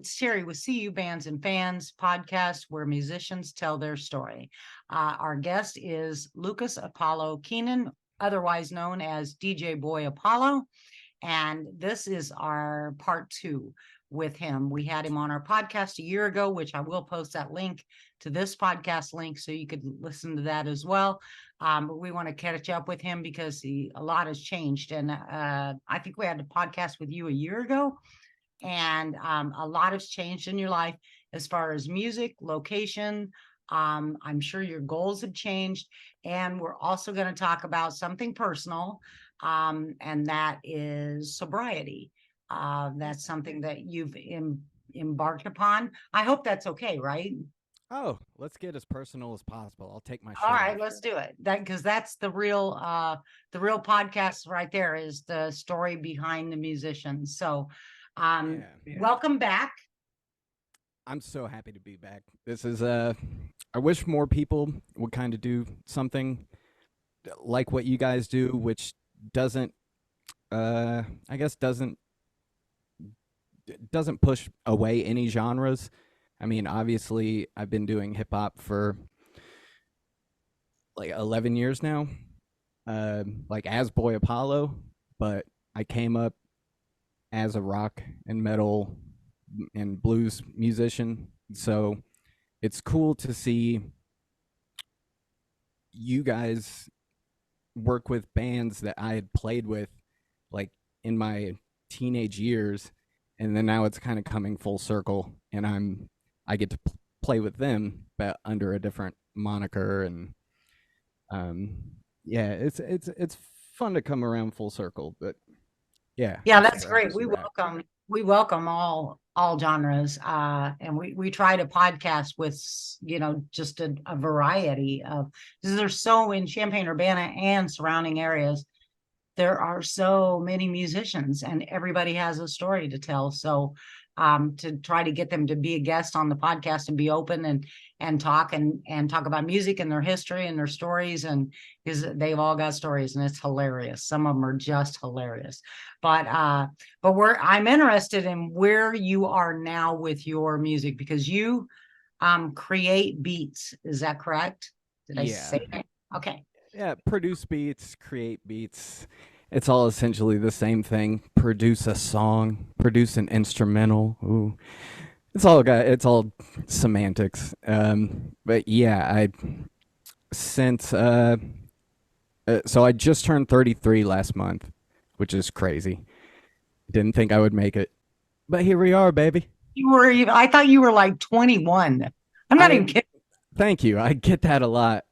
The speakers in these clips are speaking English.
It's Terry with CU Bands and Fans podcast where musicians tell their story. Our guest is Lucas Apollo Keenan, otherwise known as DJ Boy Apollo. And this is our part 2 with him. We had him on our podcast a year ago, which I will post that link to this podcast link so you could listen to that as well. But we want to catch up with him because a lot has changed. And I think we had a podcast with you a year ago. And a lot has changed in your life as far as music, location. I'm sure your goals have changed. And we're also going to talk about something personal, and that is sobriety. That's something that you've embarked upon. I hope that's okay, right? Oh, let's get as personal as possible. I'll take my shirt All right, off. let's do it. Because that's the real podcast right there, is the story behind the musicians. So welcome back. I'm so happy to be back. This is I wish more people would kind of do something like what you guys do, which doesn't doesn't push away any genres. I mean, obviously I've been doing hip hop for like 11 years now. Like as Boy Apollo, but I came up as a rock and metal and blues musician. So it's cool to see you guys work with bands that I had played with like in my teenage years, and then now it's kind of coming full circle and I get to play with them but under a different moniker. And it's fun to come around full circle. But yeah, that's great. We welcome all genres, and we try to podcast with just a variety of, because there's so in Champaign-Urbana and surrounding areas, there are so many musicians and everybody has a story to tell. So to try to get them to be a guest on the podcast and be open and talk about music and their history and their stories, and because they've all got stories and it's hilarious. Some of them are just hilarious. But I'm interested in where you are now with your music, because you create beats. Is that correct? Did I say that? Okay. Yeah, produce beats, create beats. It's all essentially the same thing. Produce a song, produce an instrumental. Ooh. It's all semantics. But yeah, so I just turned 33 last month, which is crazy. Didn't think I would make it, but here we are, baby. I thought you were like 21. I'm not even kidding. Thank you. I get that a lot.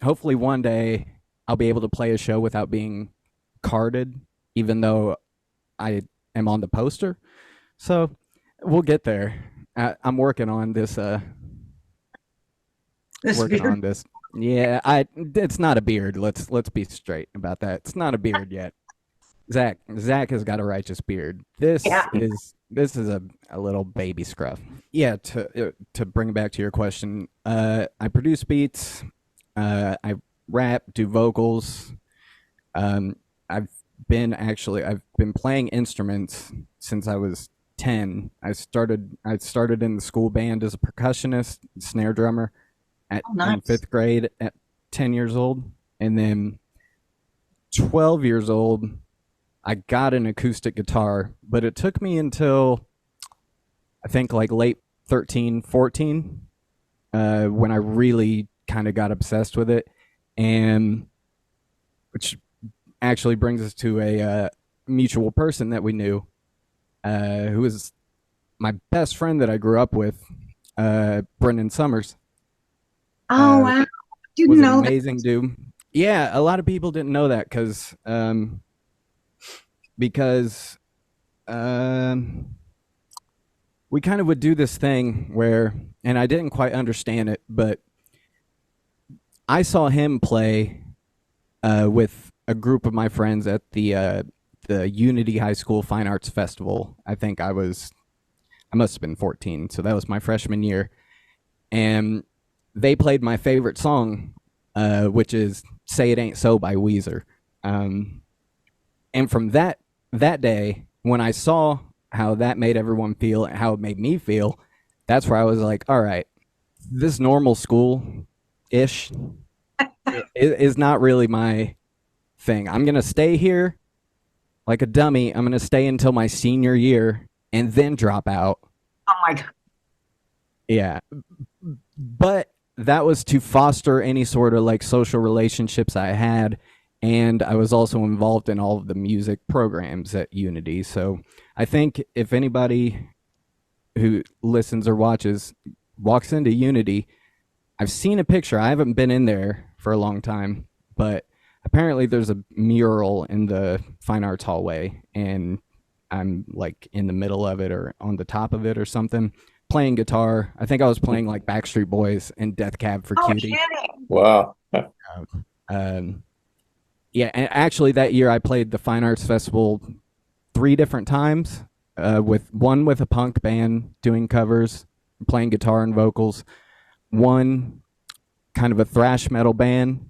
Hopefully one day I'll be able to play a show without being carded, even though I am on the poster. So we'll get there. I'm working on this. On this. Yeah, it's not a beard. Let's be straight about that. It's not a beard yet. Zach has got a righteous beard. This is a little baby scruff. Yeah, to bring it back to your question, I produce beats, I rap, do vocals. I've been playing instruments since I was 10. I started in the school band as a percussionist, snare drummer in 5th grade at 10 years old. And then 12 years old, I got an acoustic guitar, but it took me until I think like late 13, 14, when I really kind of got obsessed with it. And which actually brings us to a mutual person that we knew, who was my best friend that I grew up with, Brendan Summers. Oh, wow. Didn't know an amazing dude. Yeah, a lot of people didn't know that because we kind of would do this thing where, and I didn't quite understand it, but I saw him play with a group of my friends at the Unity High School Fine Arts Festival. I think I must have been 14, so that was my freshman year. And they played my favorite song, which is Say It Ain't So by Weezer. And from that day, when I saw how that made everyone feel and how it made me feel, that's where I was like, all right, this normal school ish is not really my thing. I'm going to stay here like a dummy. I'm going to stay until my senior year and then drop out. Oh my God. Yeah. But that was to foster any sort of like social relationships I had. And I was also involved in all of the music programs at Unity. So I think if anybody who listens or watches walks into Unity, I've seen a picture. I haven't been in there for a long time, but apparently there's a mural in the fine arts hallway, and I'm like in the middle of it or on the top of it or something, playing guitar. I think I was playing like Backstreet Boys and Death Cab for Cutie. Kidding. Wow. Yeah, and actually that year I played the Fine Arts Festival 3 different times, with a punk band doing covers, playing guitar and vocals, one kind of a thrash metal band,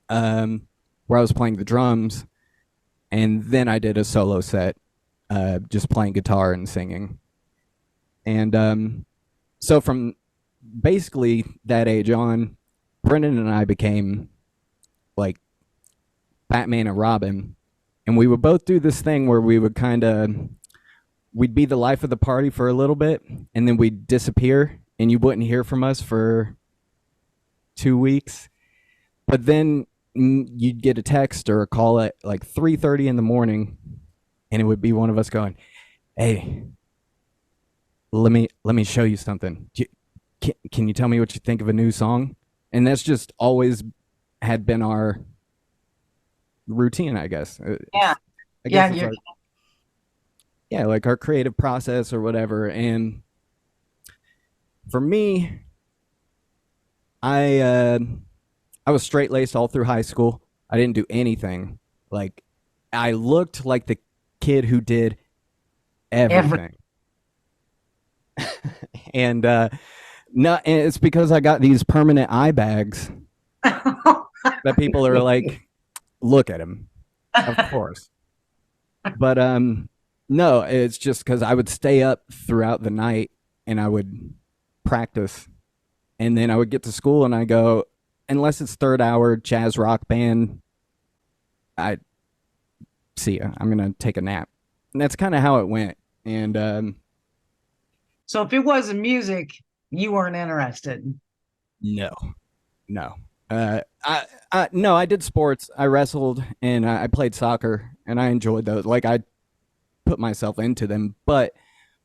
where I was playing the drums, and then I did a solo set, just playing guitar and singing. And so from basically that age on, Brendan and I became like Batman and Robin, and we would both do this thing where we would we'd be the life of the party for a little bit, and then we'd disappear, and you wouldn't hear from us for 2 weeks. But then you'd get a text or a call at like 3:30 in the morning, and it would be one of us going, "Hey, let me show you something. Can you tell me what you think of a new song?" And that's just always had been our routine, I guess. Yeah. I guess Yeah, like our creative process or whatever. And for me, I was straight laced all through high school. I didn't do anything. Like, I looked like the kid who did everything. And no, and it's because I got these permanent eye bags that people are like, look at him, of course. But no, it's just because I would stay up throughout the night and I would practice, and then I would get to school and I go, unless it's third hour jazz rock band, I see ya. I'm gonna take a nap, and that's kind of how it went. And so if it wasn't music, you weren't interested. no. I did sports. I wrestled and I played soccer, and I enjoyed those. Like, I put myself into them. But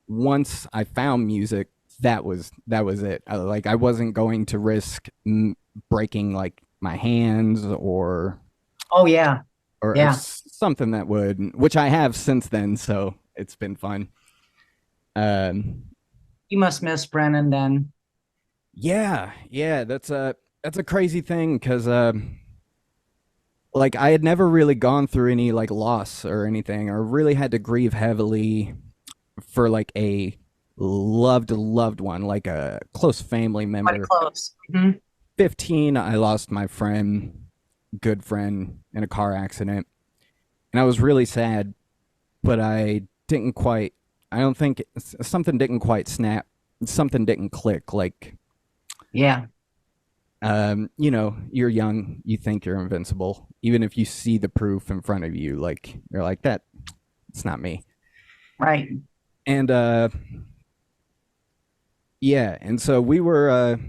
once I found music, that was it. I wasn't going to risk breaking like my hands or Oh yeah. or Yeah. something that would, which I have since then. So it's been fun. You must miss Brennan then. Yeah, that's a crazy thing because like I had never really gone through any like loss or anything, or really had to grieve heavily for like a loved one, like a close family member. Quite close. Mhm. 15, I lost my good friend in a car accident, and I was really sad, but I don't think something didn't quite snap, something didn't click. Like, Yeah. You're young, you think you're invincible, even if you see the proof in front of you. Like, you're like, that it's not me. Right. And yeah, and so we were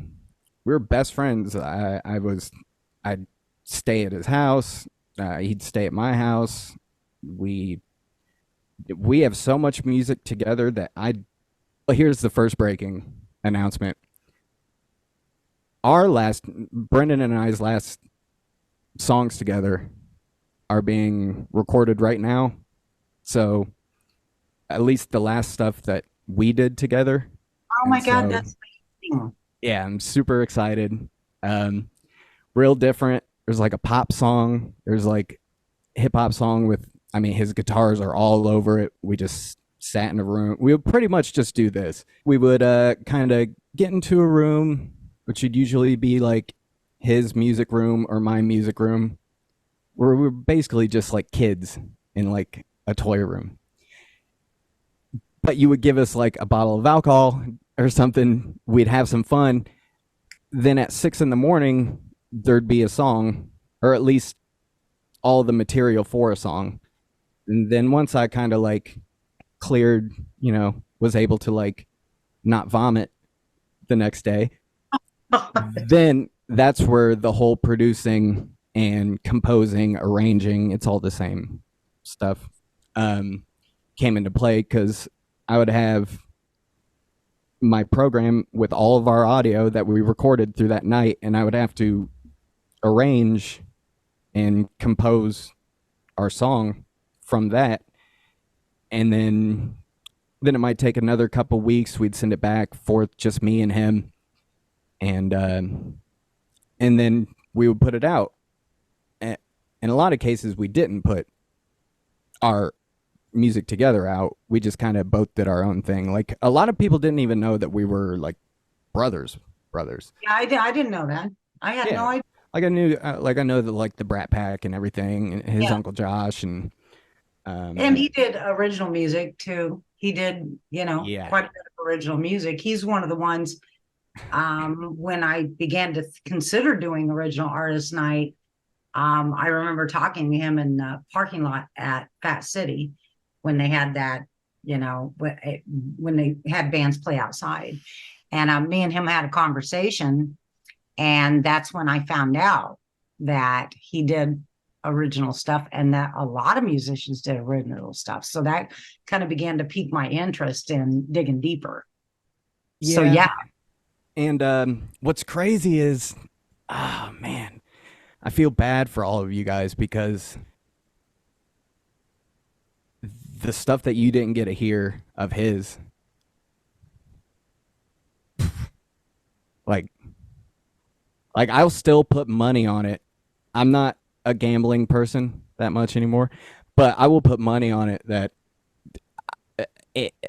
best friends. I'd stay at his house, he'd stay at my house. We have so much music together that well, here's the first breaking announcement. Brendan and I's last songs together are being recorded right now. So at least the last stuff that we did together. Oh my God, that's amazing. Yeah, I'm super excited. Real different. There's like a pop song. There's like hip hop song with, his guitars are all over it. We just sat in a room. We would pretty much just do this. We would kind of get into a room, which would usually be like his music room or my music room, where we're basically just like kids in like a toy room. but you would give us like a bottle of alcohol or something. We'd have some fun. Then at 6 a.m, there'd be a song, or at least all the material for a song. And then once I kind of like cleared, was able to like not vomit the next day, then that's where the whole producing and composing, arranging, it's all the same stuff, came into play, because I would have my program with all of our audio that we recorded through that night, and I would have to arrange and compose our song from that. And then it might take another couple weeks. We'd send it back for just me and him, and then we would put it out. In a lot of cases, we didn't put our music together out. We just kind of both did our own thing. Like, a lot of people didn't even know that we were like brothers. Yeah, I didn't know that. I had no idea. Like, I know that, like, the Brat Pack and everything, and his Uncle Josh, and he did original music too. He did, quite a bit of original music. He's one of the ones, when I began to consider doing original artist night, I remember talking to him in the parking lot at Fat City when they had that, when they had bands play outside. And me and him had a conversation, and that's when I found out that he did original stuff, and that a lot of musicians did original stuff. So that kind of began to pique my interest in digging deeper. So yeah. And what's crazy is, oh man, I feel bad for all of you guys, because the stuff that you didn't get to hear of his, like I'll still put money on it. I'm not a gambling person that much anymore, but I will put money on it that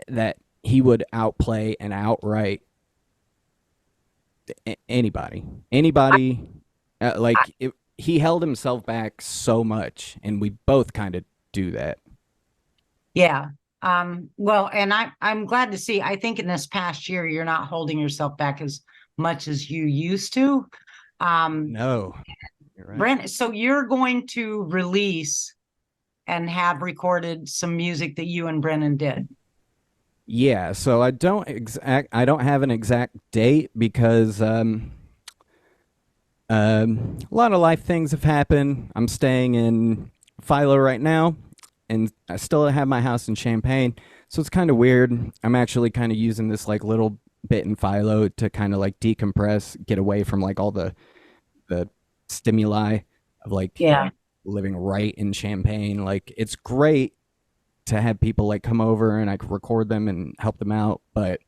that he would outplay and outright anybody. He held himself back so much, and we both kind of do that. Yeah. Well, and I'm glad to see, I think in this past year, you're not holding yourself back as much as you used to. No, you're right. Brent, so you're going to release and have recorded some music that you and Brennan did. Yeah, so I don't have an exact date, because a lot of life things have happened. I'm staying in Philo right now, and I still have my house in Champaign, so it's kind of weird. I'm actually kind of using this like little bit in Philo to kind of like decompress, get away from like all the stimuli of like living right in Champaign. Like, it's great to have people like come over and I could record them and help them out, but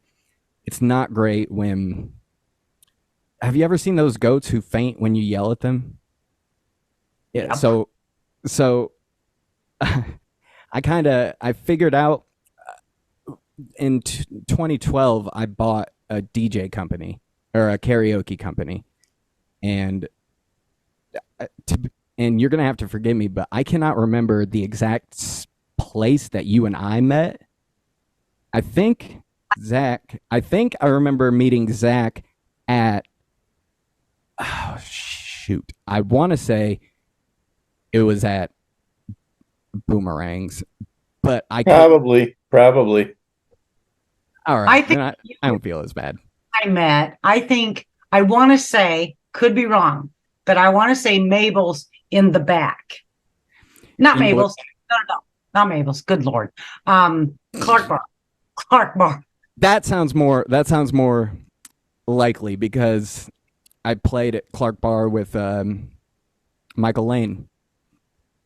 it's not great when... Have you ever seen those goats who faint when you yell at them? Yeah. So I figured out in 2012, I bought a DJ company, or a karaoke company, and you're going to have to forgive me, but I cannot remember the exact place that you and I met. I think I remember meeting Zach at, oh shoot, I want to say it was at Boomerangs, but I probably. All right, I don't feel as bad. I think, I want to say, could be wrong, but I want to say Mabel's in the back. Not Mabel's. No, not Mabel's. Good Lord. Clark Bar. That sounds more likely, because I played at Clark Bar with Michael Lane.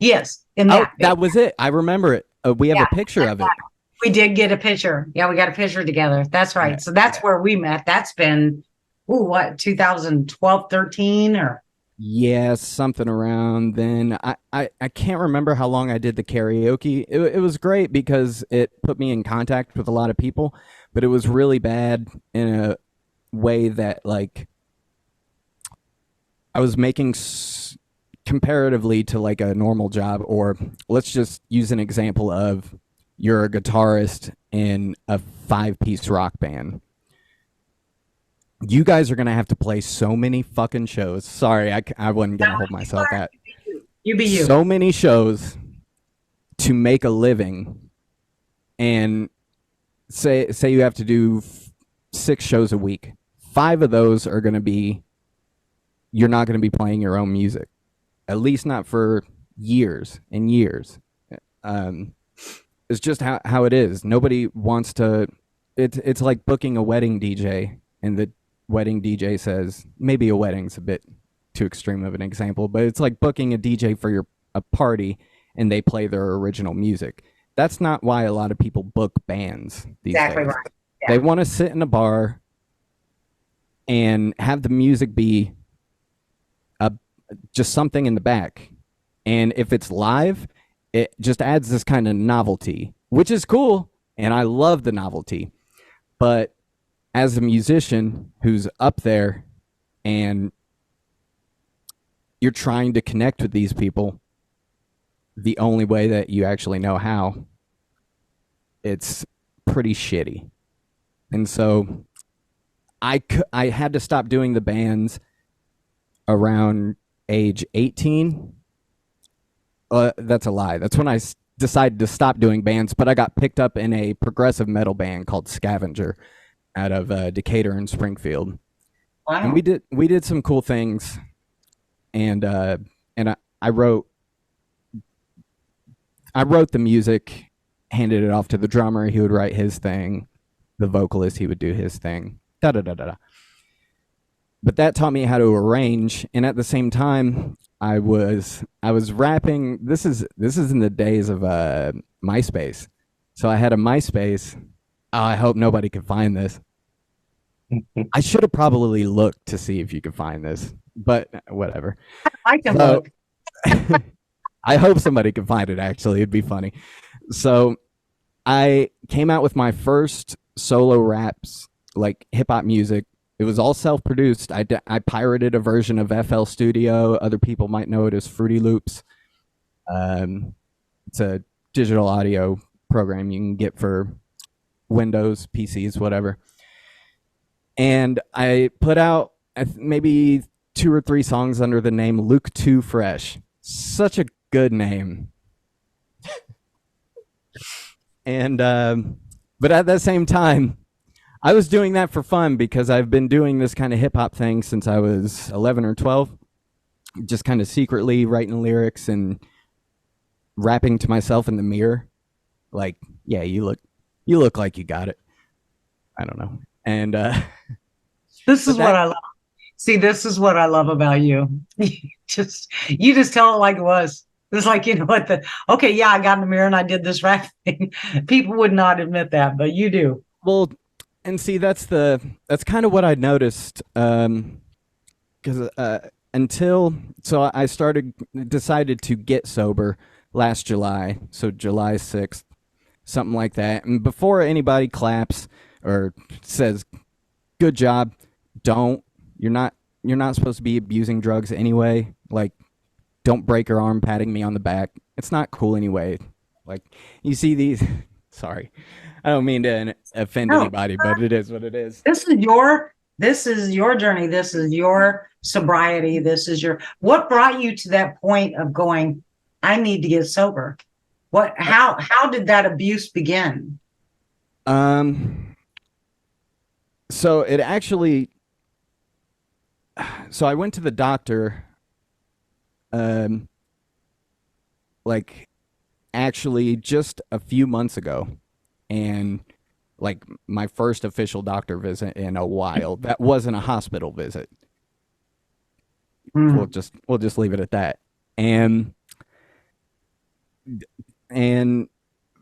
Yes, that was it. I remember it. We have a picture of it. We did get a picture. Yeah, we got a picture together. That's right. Yeah, so that's where we met. That's been, 2012, 13 or? Yeah, something around then. I can't remember how long I did the karaoke. It was great because it put me in contact with a lot of people, but it was really bad in a way that, like, I was making comparatively to like a normal job, or let's just use an example of you're a guitarist in a 5-piece rock band. You guys are going to have to play so many fucking shows. Sorry, I wasn't going to hold myself that. You be you. So many shows to make a living, and say you have to do 6 shows a week. 5 of those are going to be, you're not going to be playing your own music, at least not for years and years. It's just how it is. Nobody wants to. It's like booking a wedding DJ, and the wedding DJ says, maybe a wedding's a bit too extreme of an example, but it's like booking a DJ for a party, and they play their original music. That's not why a lot of people book bands these days. Right. Yeah. They want to sit in a bar and have the music be just something in the back. And if it's live, it just adds this kind of novelty, which is cool. And I love the novelty. But as a musician who's up there and you're trying to connect with these people the only way that you actually know how, it's pretty shitty. And so I had to stop doing the bands around age 18. That's a lie. That's when I decided to stop doing bands, but I got picked up in a progressive metal band called Scavenger out of Decatur and Springfield. Wow. And we did some cool things, and I wrote the music, handed it off to the drummer. He would write his thing. The vocalist, he would do his thing. Da da da da da. But that taught me how to arrange, and at the same time, I was rapping. This is in the days of MySpace. So I had a MySpace. Oh, I hope nobody can find this. I should have probably looked to see if you could find this, but whatever. I can look. I hope somebody can find it, actually. It'd be funny. So I came out with my first solo raps, like hip-hop music. It was all self-produced. I pirated a version of FL Studio. Other people might know it as Fruity Loops. It's a digital audio program you can get for Windows, PCs, whatever. And I put out maybe 2 or 3 songs under the name Luke 2 Fresh. Such a good name. And but at the same time, I was doing that for fun because I've been doing this kind of hip hop thing since I was 11 or 12, just kind of secretly writing lyrics and rapping to myself in the mirror, like, "Yeah, you look like you got it." I don't know. And this is what I love. See, this is what I love about you. You just tell it like it was. It's like, you know what, okay, yeah, I got in the mirror and I did this rap thing. People would not admit that, but you do. Well, and see, that's kind of what I noticed, because so I decided to get sober last July, so July 6th, something like that. And before anybody claps or says, "Good job," you're not supposed to be abusing drugs anyway. Like, don't break your arm patting me on the back. It's not cool anyway. Like, you see these. Sorry, I don't mean to offend anybody, but it is what it is. This is your journey. This is your sobriety. What brought you to that point of going, I need to get sober? How did that abuse begin? So it actually, so I went to the doctor, like, actually just a few months ago, and like my first official doctor visit in a while. That wasn't a hospital visit. We'll just leave it at that. And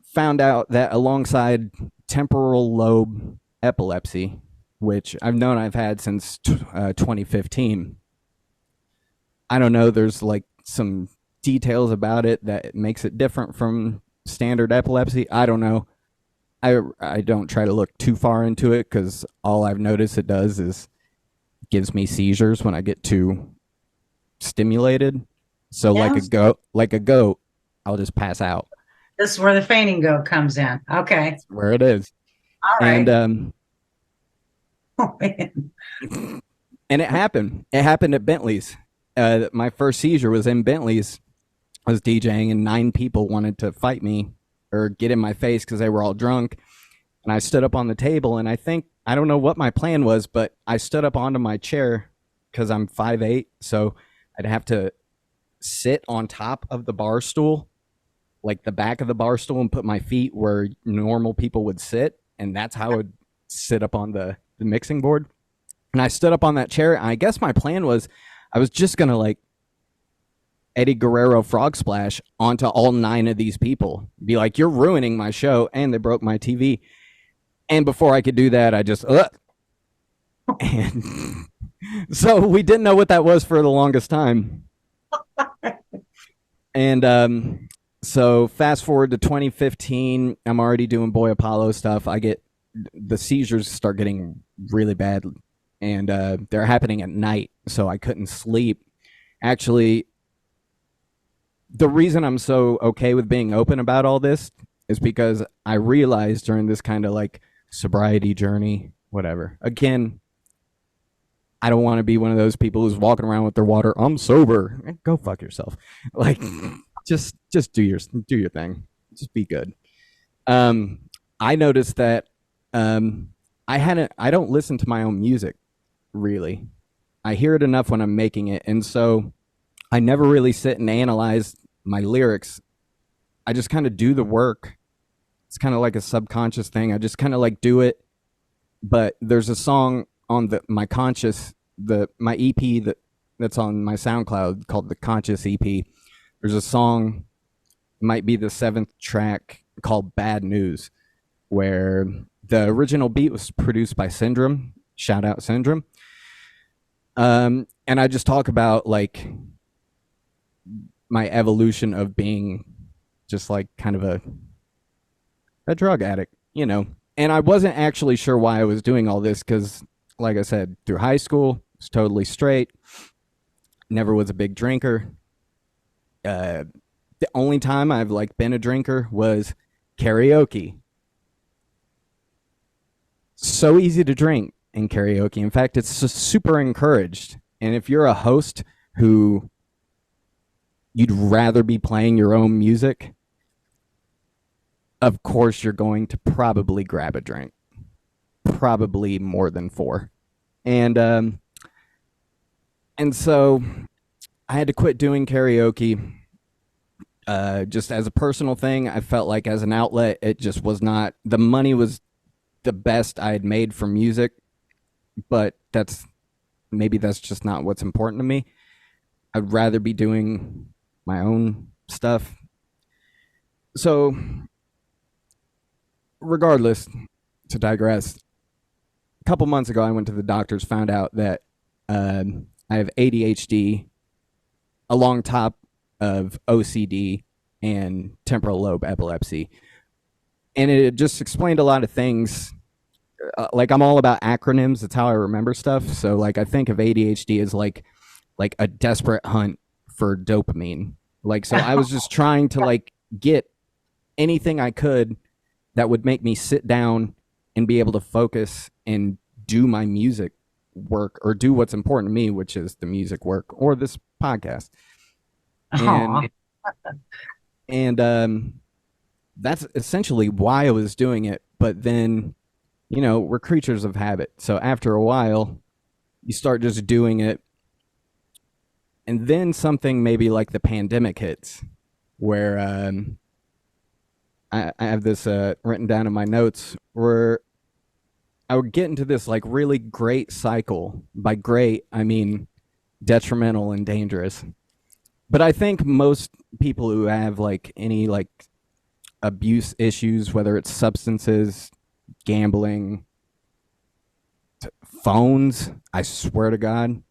found out that alongside temporal lobe epilepsy, which I've had since 2015. I don't know, there's like some details about it that makes it different from standard epilepsy. I don't know. I don't try to look too far into it because all I've noticed it does is gives me seizures when I get too stimulated. So like a goat, I'll just pass out. This is where the fainting goat comes in. Okay. That's where it is. All right. And Oh, man. and it happened. It happened at Bentley's. My first seizure was in Bentley's. I was DJing, and 9 people wanted to fight me or get in my face because they were all drunk. And I stood up on the table, and I don't know what my plan was, but I stood up onto my chair because I'm 5'8", so I'd have to sit on top of the bar stool, like the back of the bar stool, and put my feet where normal people would sit, and that's how I would sit up on the mixing board. And I stood up on that chair, and I guess my plan was I was just gonna like Eddie Guerrero frog splash onto all 9 of these people. Be like, you're ruining my show, and they broke my TV. And before I could do that, I just and so we didn't know what that was for the longest time. And so fast forward to 2015, I'm already doing Boy Apollo stuff. The seizures start getting really bad, and they're happening at night, so I couldn't sleep. Actually, the reason I'm so okay with being open about all this is because I realized during this kind of like sobriety journey, whatever. Again, I don't want to be one of those people who's walking around with their water. I'm sober. Go fuck yourself. Like, just do your thing. Just be good. I noticed that I don't listen to my own music really. I hear it enough when I'm making it, and so I never really sit and analyze my lyrics. I just kind of do the work. It's kind of like a subconscious thing. I just kind of like do it. But there's a song on my EP that's on my SoundCloud called the Conscious EP. There's a song, it might be the 7th track, called Bad News, where the original beat was produced by Syndrome. Shout out Syndrome. And I just talk about like my evolution of being just like kind of a drug addict, you know. And I wasn't actually sure why I was doing all this because, like I said, through high school, I was totally straight. Never was a big drinker. The only time I've like been a drinker was karaoke. So easy to drink in karaoke. In fact, it's super encouraged. And if you're a host who you'd rather be playing your own music, of course you're going to probably grab a drink. Probably more than 4. And so I had to quit doing karaoke. Just as a personal thing, I felt like as an outlet, it just was not, the money was the best I had made for music, but maybe that's just not what's important to me. I'd rather be doing my own stuff. So regardless, to digress, a couple months ago, I went to the doctors, found out that I have ADHD along top of OCD and temporal lobe epilepsy. And it just explained a lot of things. Like, I'm all about acronyms. That's how I remember stuff. So like, I think of ADHD as like a desperate hunt for dopamine. Like, so I was just trying to like get anything I could that would make me sit down and be able to focus and do my music work, or do what's important to me, which is the music work or this podcast. And that's essentially why I was doing it. But then, you know, we're creatures of habit. So after a while, you start just doing it. And then something maybe like the pandemic hits, where I have this written down in my notes, where I would get into this like really great cycle. By great, I mean detrimental and dangerous. But I think most people who have like any like abuse issues, whether it's substances, gambling, phones, I swear to God,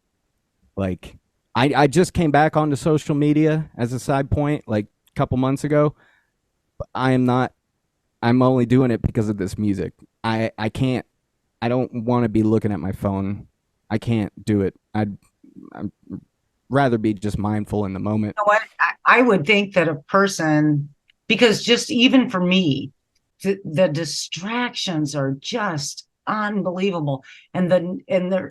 like I just came back onto social media as a side point like a couple months ago. But I'm only doing it because of this music. I don't want to be looking at my phone. I can't do it. I'd rather be just mindful in the moment. You know what? I would think that a person because just even for me, the distractions are just unbelievable, and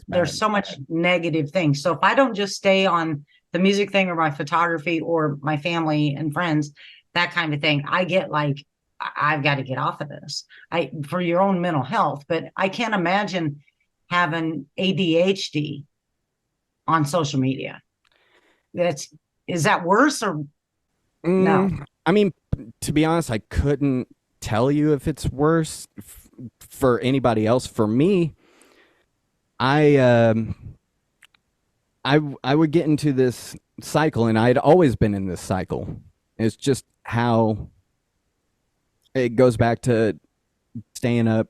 there's so much negative things. So if I don't just stay on the music thing or my photography or my family and friends, that kind of thing, I get like, I've got to get off of this. For your own mental health, but I can't imagine having ADHD on social media. Is that worse or no? I mean, to be honest, I couldn't tell you if it's worse for anybody else. For me, I would get into this cycle, and I'd always been in this cycle. It's just how it goes back to staying up,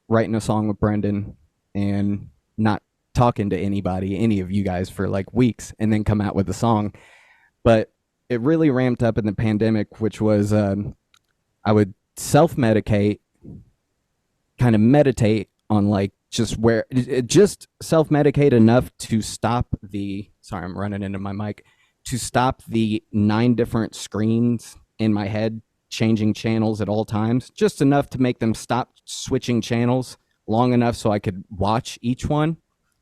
writing a song with Brendan, and not talking to anybody, any of you guys, for like weeks, and then come out with a song. But it really ramped up in the pandemic, which was I would self-medicate, kind of meditate on like just self-medicate enough to stop sorry, I'm running into my mic, to stop the 9 different screens in my head changing channels at all times, just enough to make them stop switching channels long enough so I could watch each one.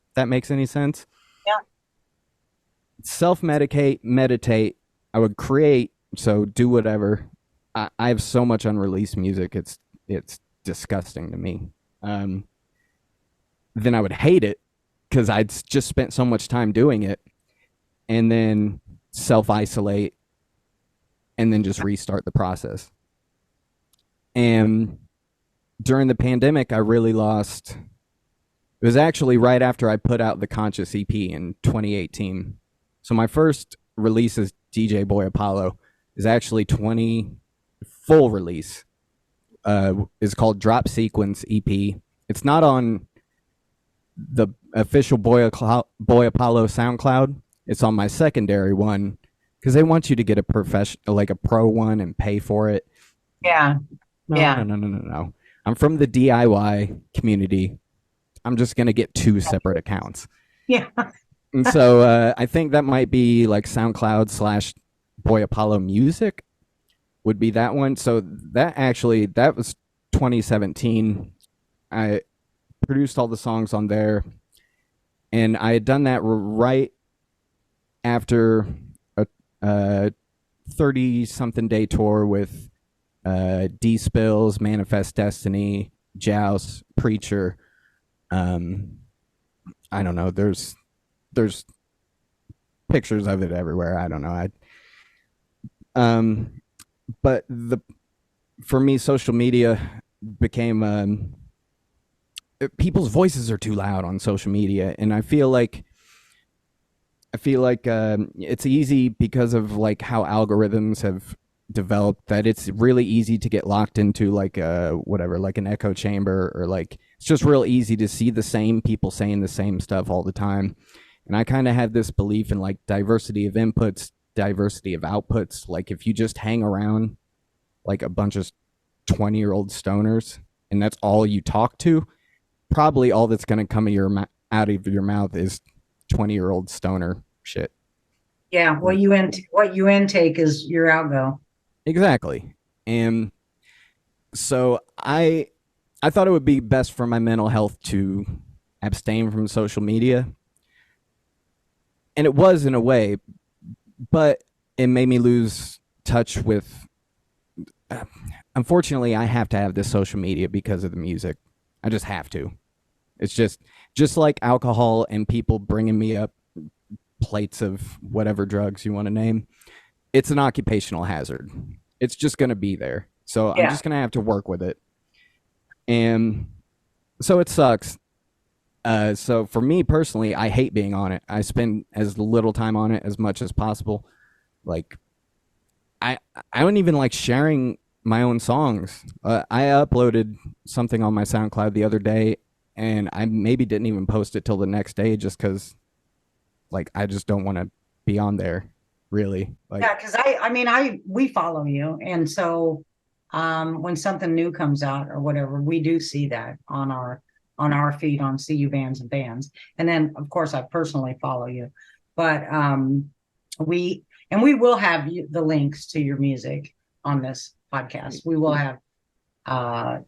If that makes any sense? Yeah. Self-medicate, meditate. I would create, so do whatever. I have so much unreleased music. It's disgusting to me. Then I would hate it because I'd just spent so much time doing it, and then self-isolate, and then just restart the process. And during the pandemic, I really lost. It was actually right after I put out the Conscious EP in 2018. So my first release as DJ Boy Apollo is actually full release. Is called Drop Sequence EP. It's not on the official Boy Apollo SoundCloud. It's on my secondary one because they want you to get a professional, like a pro one, and pay for it. Yeah. No. I'm from the DIY community. I'm just gonna get 2 separate accounts. Yeah. And so I think that might be like SoundCloud / Boy Apollo Music would be that one. So that was 2017. I produced all the songs on there, and I had done that right after a 30-something day tour with D Spills, Manifest Destiny, Joust, Preacher. I don't know. There's pictures of it everywhere. I don't know. But for me, social media became people's voices are too loud on social media, and I feel like it's easy because of like how algorithms have developed, that it's really easy to get locked into like like an echo chamber, or like it's just real easy to see the same people saying the same stuff all the time. And I kind of have this belief in like diversity of inputs, diversity of outputs. Like if you just hang around like a bunch of 20-year-old stoners and that's all you talk to, probably all that's going to come out of your mouth is 20-year-old stoner shit. Yeah, what you intake is your outgo. Exactly. And so I thought it would be best for my mental health to abstain from social media. And it was in a way, but it made me lose touch with unfortunately, I have to have this social media because of the music. I just have to. It's just like alcohol and people bringing me up plates of whatever drugs you want to name. It's an occupational hazard. It's just going to be there. So yeah. I'm just going to have to work with it. And so it sucks. So for me personally, I hate being on it. I spend as little time on it as much as possible. Like, I don't even like sharing my own songs. I uploaded something on my SoundCloud the other day, and I maybe didn't even post it till the next day just because, like, I just don't want to be on there, really. Like, yeah, because we follow you, and so when something new comes out or whatever, we do see that on our feed on CU Bands and Bands, and then of course I personally follow you, but we will have the links to your music on this podcast. We will have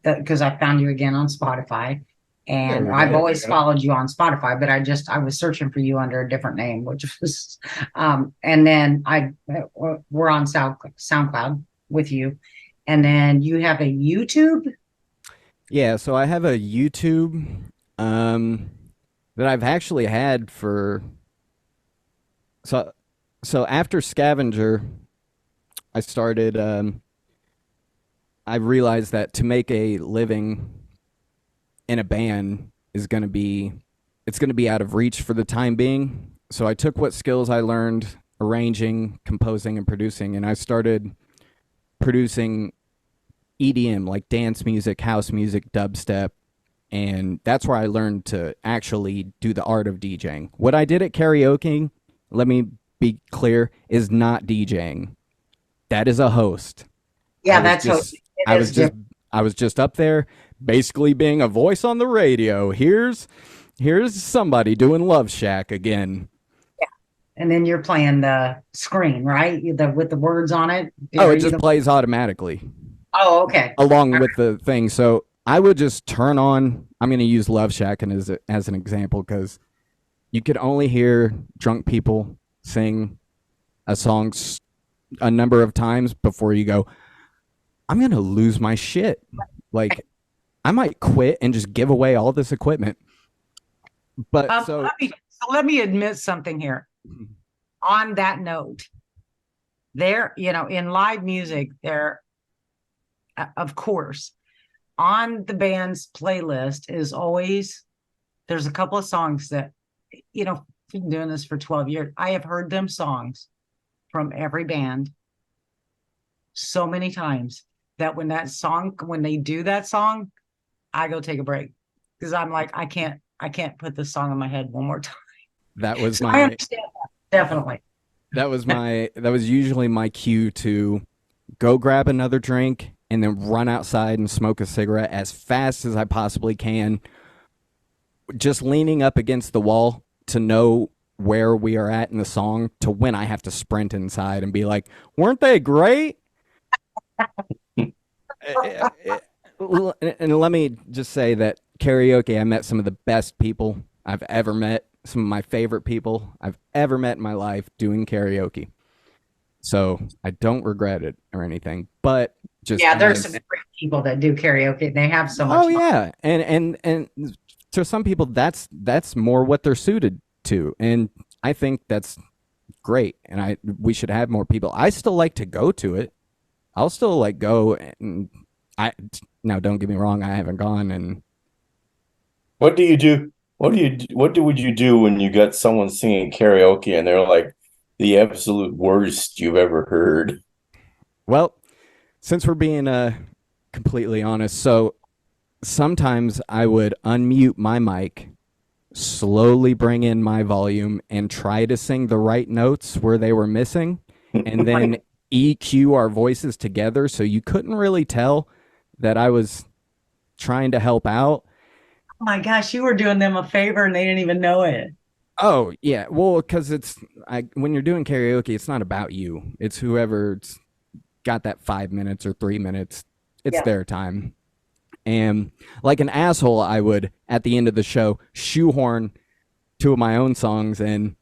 because I found you again on Spotify, and I've always followed you on Spotify, but I was searching for you under a different name, which was and then we're on SoundCloud with you, and then you have a YouTube. Yeah, so I have a YouTube that I've actually had for so after Scavenger, I started I realized that to make a living in a band is going to be it's going to be out of reach for the time being. So I took what skills I learned arranging, composing and producing, and I started producing EDM, like dance music, house music, dubstep, and that's where I learned to actually do the art of DJing. What I did at karaoke, let me be clear, is not DJing. That is a host. Yeah, that's just, I was just up there basically being a voice on the radio. Here's somebody doing Love Shack again. Yeah. And then you're playing the screen, right? With the words on it. It just plays automatically. Oh, okay. Along with the thing. So I would just turn on, I'm going to use Love Shack as an example because you could only hear drunk people sing a song a number of times before you go, I'm going to lose my shit. Like, I might quit and just give away all this equipment. But let me admit something here. On that note, in live music, of course, on the band's playlist is always, there's a couple of songs that, I've been doing this for 12 years. I have heard them songs from every band so many times that when they do that song, I go take a break because I'm like, I can't put this song in my head one more time. That was I understand that. Definitely. That was usually my cue to go grab another drink and then run outside and smoke a cigarette as fast as I possibly can, just leaning up against the wall to know where we are at in the song to when I have to sprint inside and be like, weren't they great? And let me just say that karaoke, I met some of the best people I've ever met, some of my favorite people I've ever met in my life doing karaoke. So I don't regret it or anything, but there's some great people that do karaoke. They have so much fun. Yeah, and to some people that's more what they're suited to, and I think that's great. And we should have more people. I still like to go to it. I'll still go, and now don't get me wrong, I haven't gone. And what do you do? Would you do when you got someone singing karaoke and they're like the absolute worst you've ever heard? Well, since we're being completely honest, so sometimes I would unmute my mic, slowly bring in my volume, and try to sing the right notes where they were missing, and then EQ our voices together so you couldn't really tell that I was trying to help out. Oh my gosh, you were doing them a favor and they didn't even know it. Oh, yeah. Well, because when you're doing karaoke, it's not about you. It's whoever's got that 5 minutes or 3 minutes. It's their time. And like an asshole, I would, at the end of the show, shoehorn 2 of my own songs in,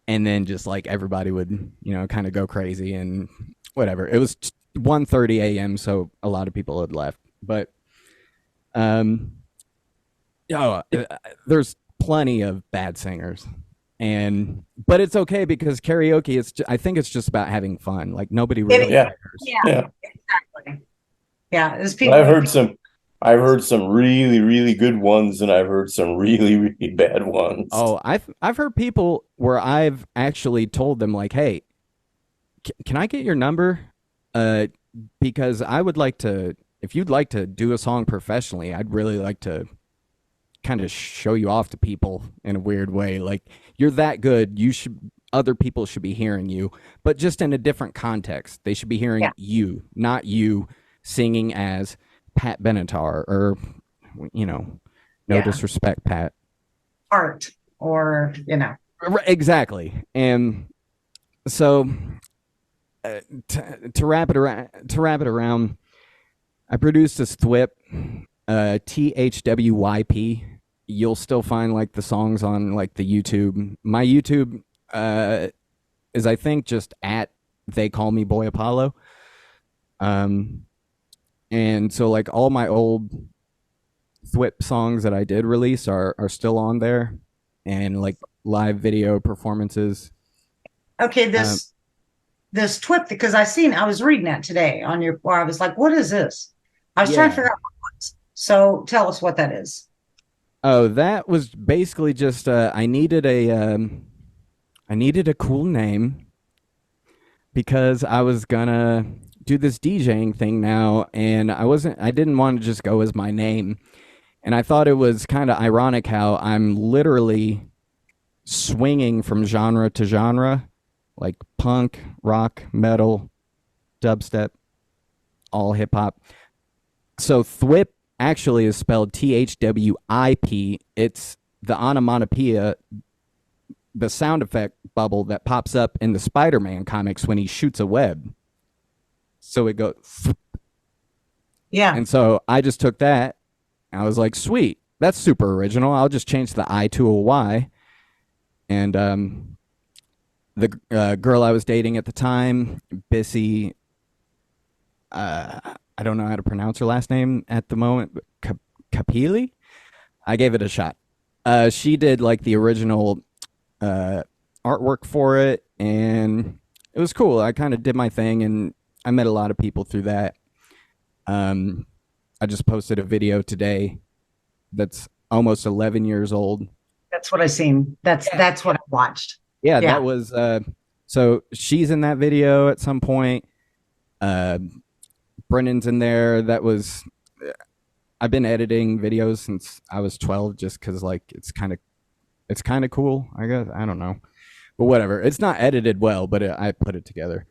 and then just everybody would, kind of go crazy and whatever. It was 1:30 a.m., so a lot of people had left. But there's plenty of bad singers, but it's okay because karaoke, I think it's just about having fun. Nobody really cares. Yeah, exactly. Yeah, I've heard some really, really good ones, and I've heard some really, really bad ones. Oh, I've heard people where I've actually told them hey, can I get your number? Because I would like to, if you'd like to do a song professionally, I'd really like to kind of show you off to people in a weird way. You're that good, other people should be hearing you, but just in a different context. They should be hearing you, not you singing as Pat Benatar or, no disrespect, Pat. Art or, Exactly. And so to wrap it around, I produced this thwip, THWYP. You'll still find like the songs on like the YouTube. My YouTube is, I think, just at They Call Me Boy Apollo. And so like all my old thwip songs that I did release are still on there, and like live video performances. Okay, this twip, because I was reading that today on your, where I was like, what is this? I was trying to figure out what it was. So tell us what that is. Oh, that was basically just I needed a cool name because I was gonna do this DJing thing now, and I didn't want to just go as my name. And I thought it was kind of ironic how I'm literally swinging from genre to genre, like punk, rock, metal, dubstep, all hip hop. So thwip actually is spelled THWIP. It's the onomatopoeia, the sound effect bubble that pops up in the Spider-Man comics when he shoots a web. So it goes. Yeah. And so I just took that. I was like, sweet, that's super original. I'll just change the I to a Y. And the girl I was dating at the time, Bissy, I don't know how to pronounce her last name at the moment, but Kapili? I gave it a shot. She did like the original artwork for it, and it was cool. I kind of did my thing, and I met a lot of people through that. I just posted a video today that's almost 11 years old. That's what I seen. That's what I watched. Yeah, that was so she's in that video at some point. Brennan's in there. I've been editing videos since I was 12 just because like it's kind of cool, I guess. I don't know. But whatever. It's not edited well, but I put it together.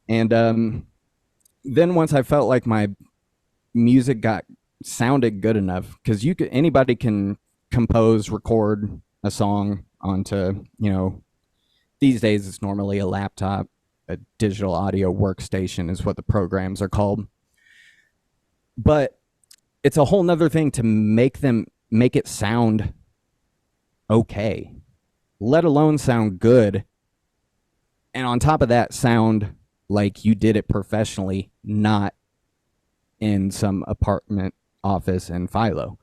And then once I felt like my music sounded good enough, because anybody can compose, record a song onto, these days it's normally a laptop. A digital audio workstation is what the programs are called. But it's a whole nother thing to make it sound okay, let alone sound good. And on top of that, sound like you did it professionally, not in some apartment office in Philo.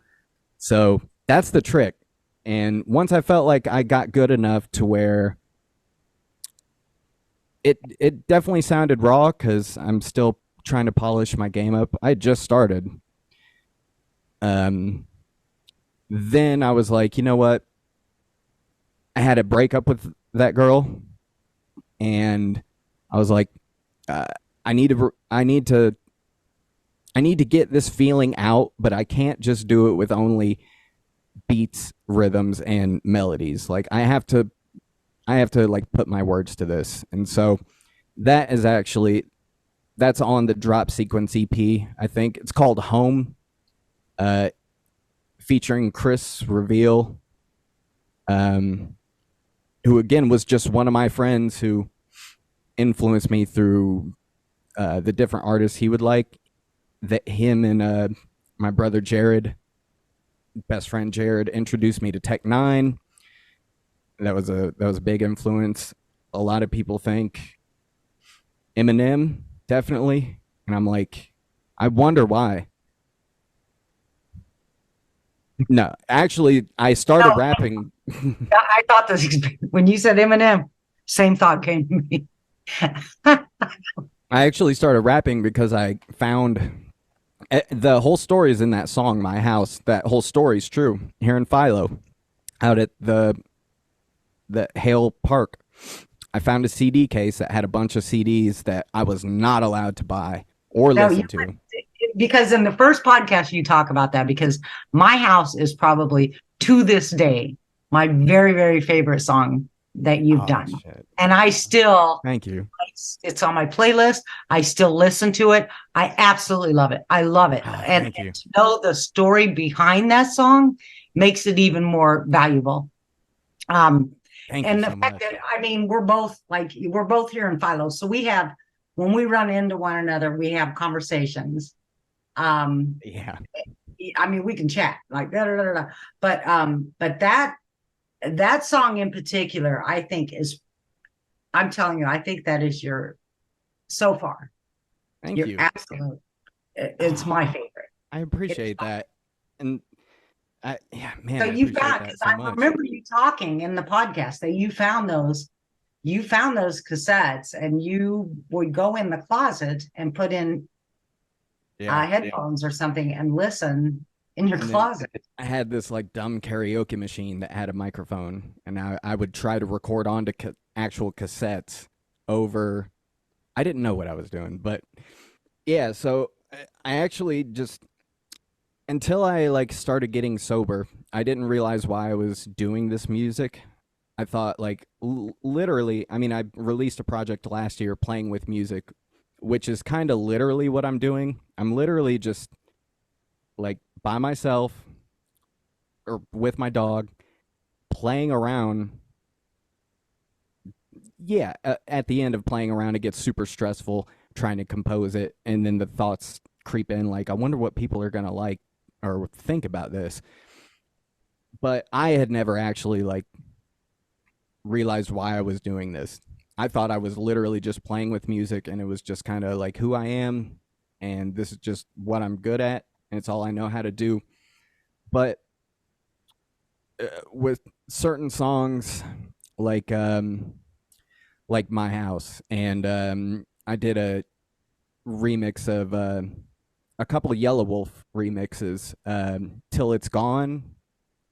So that's the trick. And once I felt like I got good enough to where it definitely sounded raw, because I'm still trying to polish my game up. I just started. Then I was like, you know what? I had a breakup with that girl, and I was like, I need to get this feeling out, but I can't just do it with only beats, rhythms, and melodies. Like I have to like put my words to this. And so that's on the Drop Sequence EP. I think it's called Home, featuring Chris Reveal, who again was just one of my friends who influenced me through the different artists he would like. That him and my brother Jared, best friend Jared, introduced me to Tech Nine. That was a big influence. A lot of people think Eminem, definitely, and I'm like, I wonder why. No, actually, I started rapping. I thought this when you said Eminem, same thought came to me. I actually started rapping because I found the whole story is in that song, My House. That whole story is true here in Philo, out at the Hale Park. I found a CD case that had a bunch of CDs that I was not allowed to buy or listen to. Because in the first podcast you talk about that, because My House is probably to this day my very, very favorite song that you've done. Shit. And I still, thank you. It's on my playlist. I still listen to it. I absolutely love it. I love it. And to know the story behind that song makes it even more valuable. Thank and you the so fact much. that, I mean, we're both here in Philo, so we have when we run into one another, we have conversations. Yeah. I mean, we can chat like da, da, da, da. But that song in particular, I think is, I'm telling you, I think that is your, so far, Thank your you. absolute, it's my favorite. I appreciate that. And yeah, man, So I you appreciate found, that because so I much. remember you talking in the podcast that you found those cassettes, and you would go in the closet and put in headphones or something and listen in your closet. I had this like dumb karaoke machine that had a microphone, and I would try to record onto actual cassettes over. I didn't know what I was doing, but yeah. So I actually just, until I like started getting sober, I didn't realize why I was doing this music. I thought like literally, I mean, I released a project last year playing with music, which is kind of literally what I'm doing. I'm literally just like by myself or with my dog playing around. Yeah, at the end of playing around, it gets super stressful trying to compose it, and then the thoughts creep in like, I wonder what people are gonna like or think about this. But I had never actually like realized why I was doing this. I thought I was literally just playing with music, and it was just kind of like who I am, and this is just what I'm good at, and it's all I know how to do. But with certain songs, like My House, and I did a remix of a couple of Yellow Wolf remixes. Till It's Gone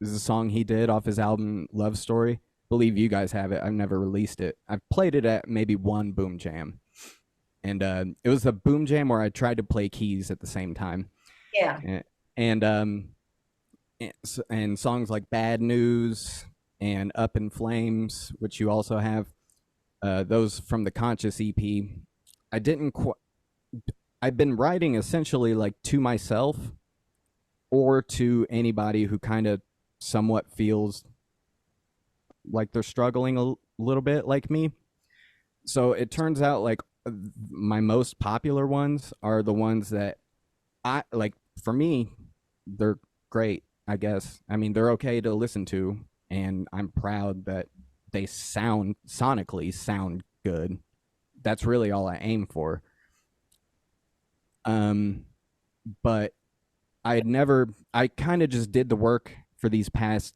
is a song he did off his album Love Story. Believe you guys have it. I've never released it. I've played it at maybe one boom jam, and it was a boom jam where I tried to play keys at the same time. Yeah. And songs like Bad News and Up in Flames, which you also have, those from the Conscious EP. I didn't I've been writing essentially like to myself or to anybody who kind of somewhat feels like they're struggling a little bit like me. So it turns out like my most popular ones are the ones that I like. For me, they're great, I guess. I mean, they're okay to listen to, and I'm proud that they sonically sound good. That's really all I aim for. But I kind of just did the work for these past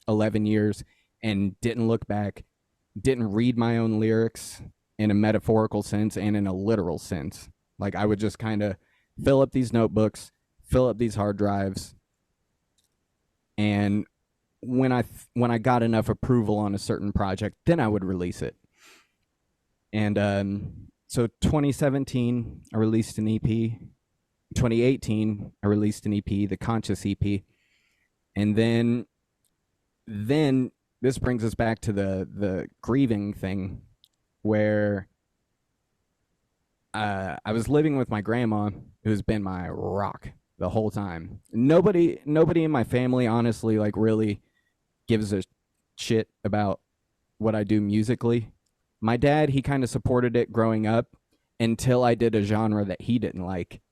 11 years and didn't look back, didn't read my own lyrics in a metaphorical sense and in a literal sense. Like I would just kind of fill up these notebooks, fill up these hard drives, and when I got enough approval on a certain project, then I would release it. And so 2017, I released an EP. 2018, I released an EP, the Conscious EP, and then this brings us back to the grieving thing, where I was living with my grandma, who's been my rock the whole time. Nobody in my family, honestly, like really gives a shit about what I do musically. My dad, he kind of supported it growing up until I did a genre that he didn't like.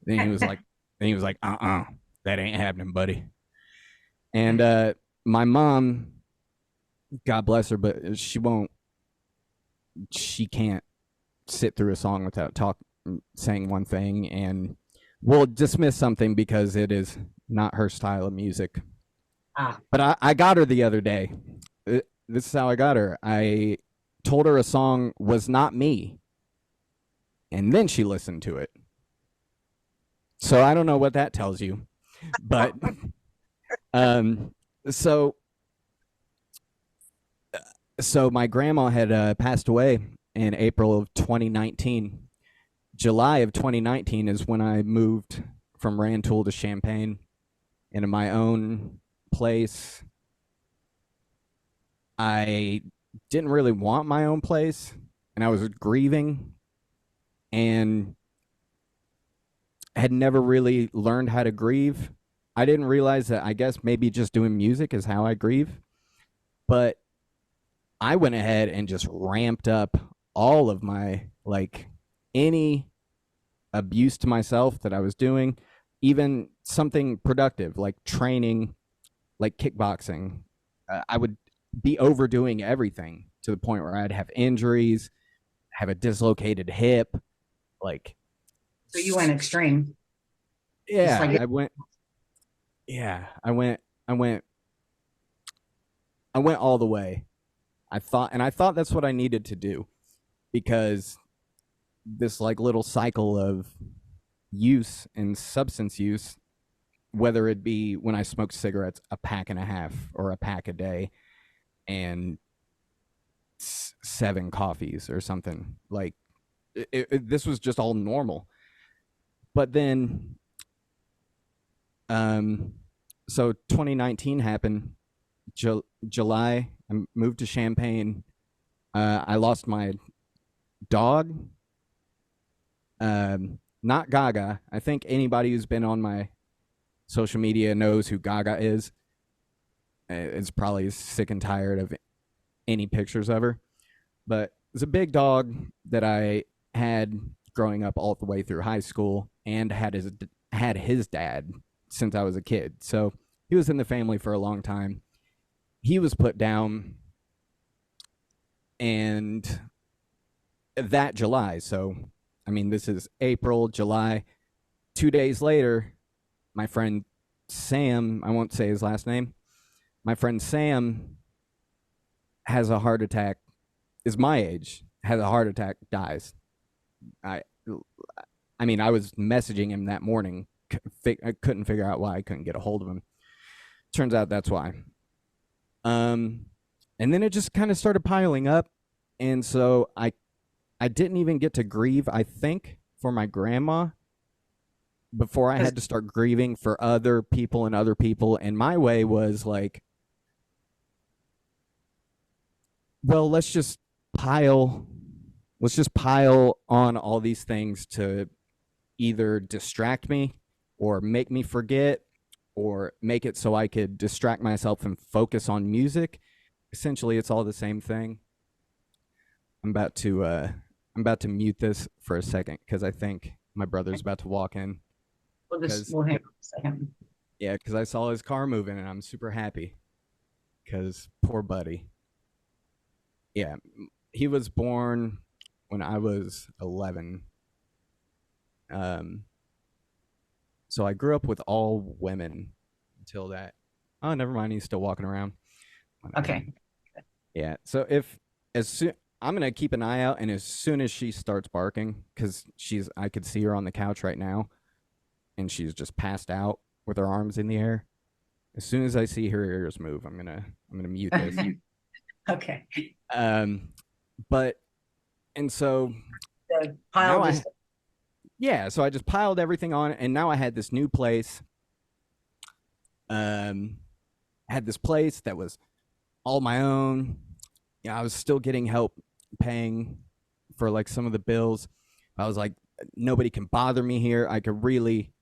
Then he was like, that ain't happening, buddy. And my mom, God bless her, but she can't sit through a song without saying one thing, and will dismiss something because it is not her style of music. But I got her the other day. This is how I got her. I told her a song was not me, and then she listened to it. So I don't know what that tells you, but so my grandma had passed away in April of 2019. July of 2019 is when I moved from Rantoul to Champaign into my own place. I didn't really want my own place, and I was grieving and had never really learned how to grieve. I didn't realize that I guess maybe just doing music is how I grieve. But I went ahead and just ramped up all of my like any abuse to myself that I was doing, even something productive like training, like kickboxing, I would be overdoing everything to the point where I'd have injuries, have a dislocated hip, like. So you went extreme. Yeah, like I went. Yeah, I went. I went. I went all the way. I thought that's what I needed to do, because this like little cycle of use and substance use, whether it be when I smoked cigarettes, a pack and a half or a pack a day, and 7 coffees or something, like this was just all normal. But then, so 2019 happened. July, I moved to Champaign. I lost my dog. Not Gaga. I think anybody who's been on my social media knows who Gaga is. Is probably sick and tired of any pictures of her. But it's a big dog that I had growing up all the way through high school, and had his dad since I was a kid. So he was in the family for a long time. He was put down, and that July. So, I mean, this is April, July. 2 days later, my friend Sam, I won't say his last name, my friend Sam has a heart attack, is my age, has a heart attack, dies. I mean, I was messaging him that morning. I couldn't figure out why I couldn't get a hold of him. Turns out that's why. And then it just kind of started piling up. And so I didn't even get to grieve, I think, for my grandma before I had to start grieving for other people and other people. And my way was like, well, let's just pile on all these things to either distract me or make me forget, or make it so I could distract myself and focus on music. Essentially, it's all the same thing. I'm about to mute this for a second because I think my brother's about to walk in. We'll hang on a second. Yeah, because I saw his car moving and I'm super happy. Because poor buddy. Yeah, he was born when I was 11. So I grew up with all women until that. Oh, never mind. He's still walking around. Okay. Yeah. So I'm gonna keep an eye out, and as soon as she starts barking, because I could see her on the couch right now, and she's just passed out with her arms in the air. As soon as I see her ears move, I'm gonna mute this. Okay. But and so Pile yeah, so I just piled everything on, and now I had this new place. Had this place that was all my own. I was still getting help paying for like some of the bills. I was like, nobody can bother me here. I could really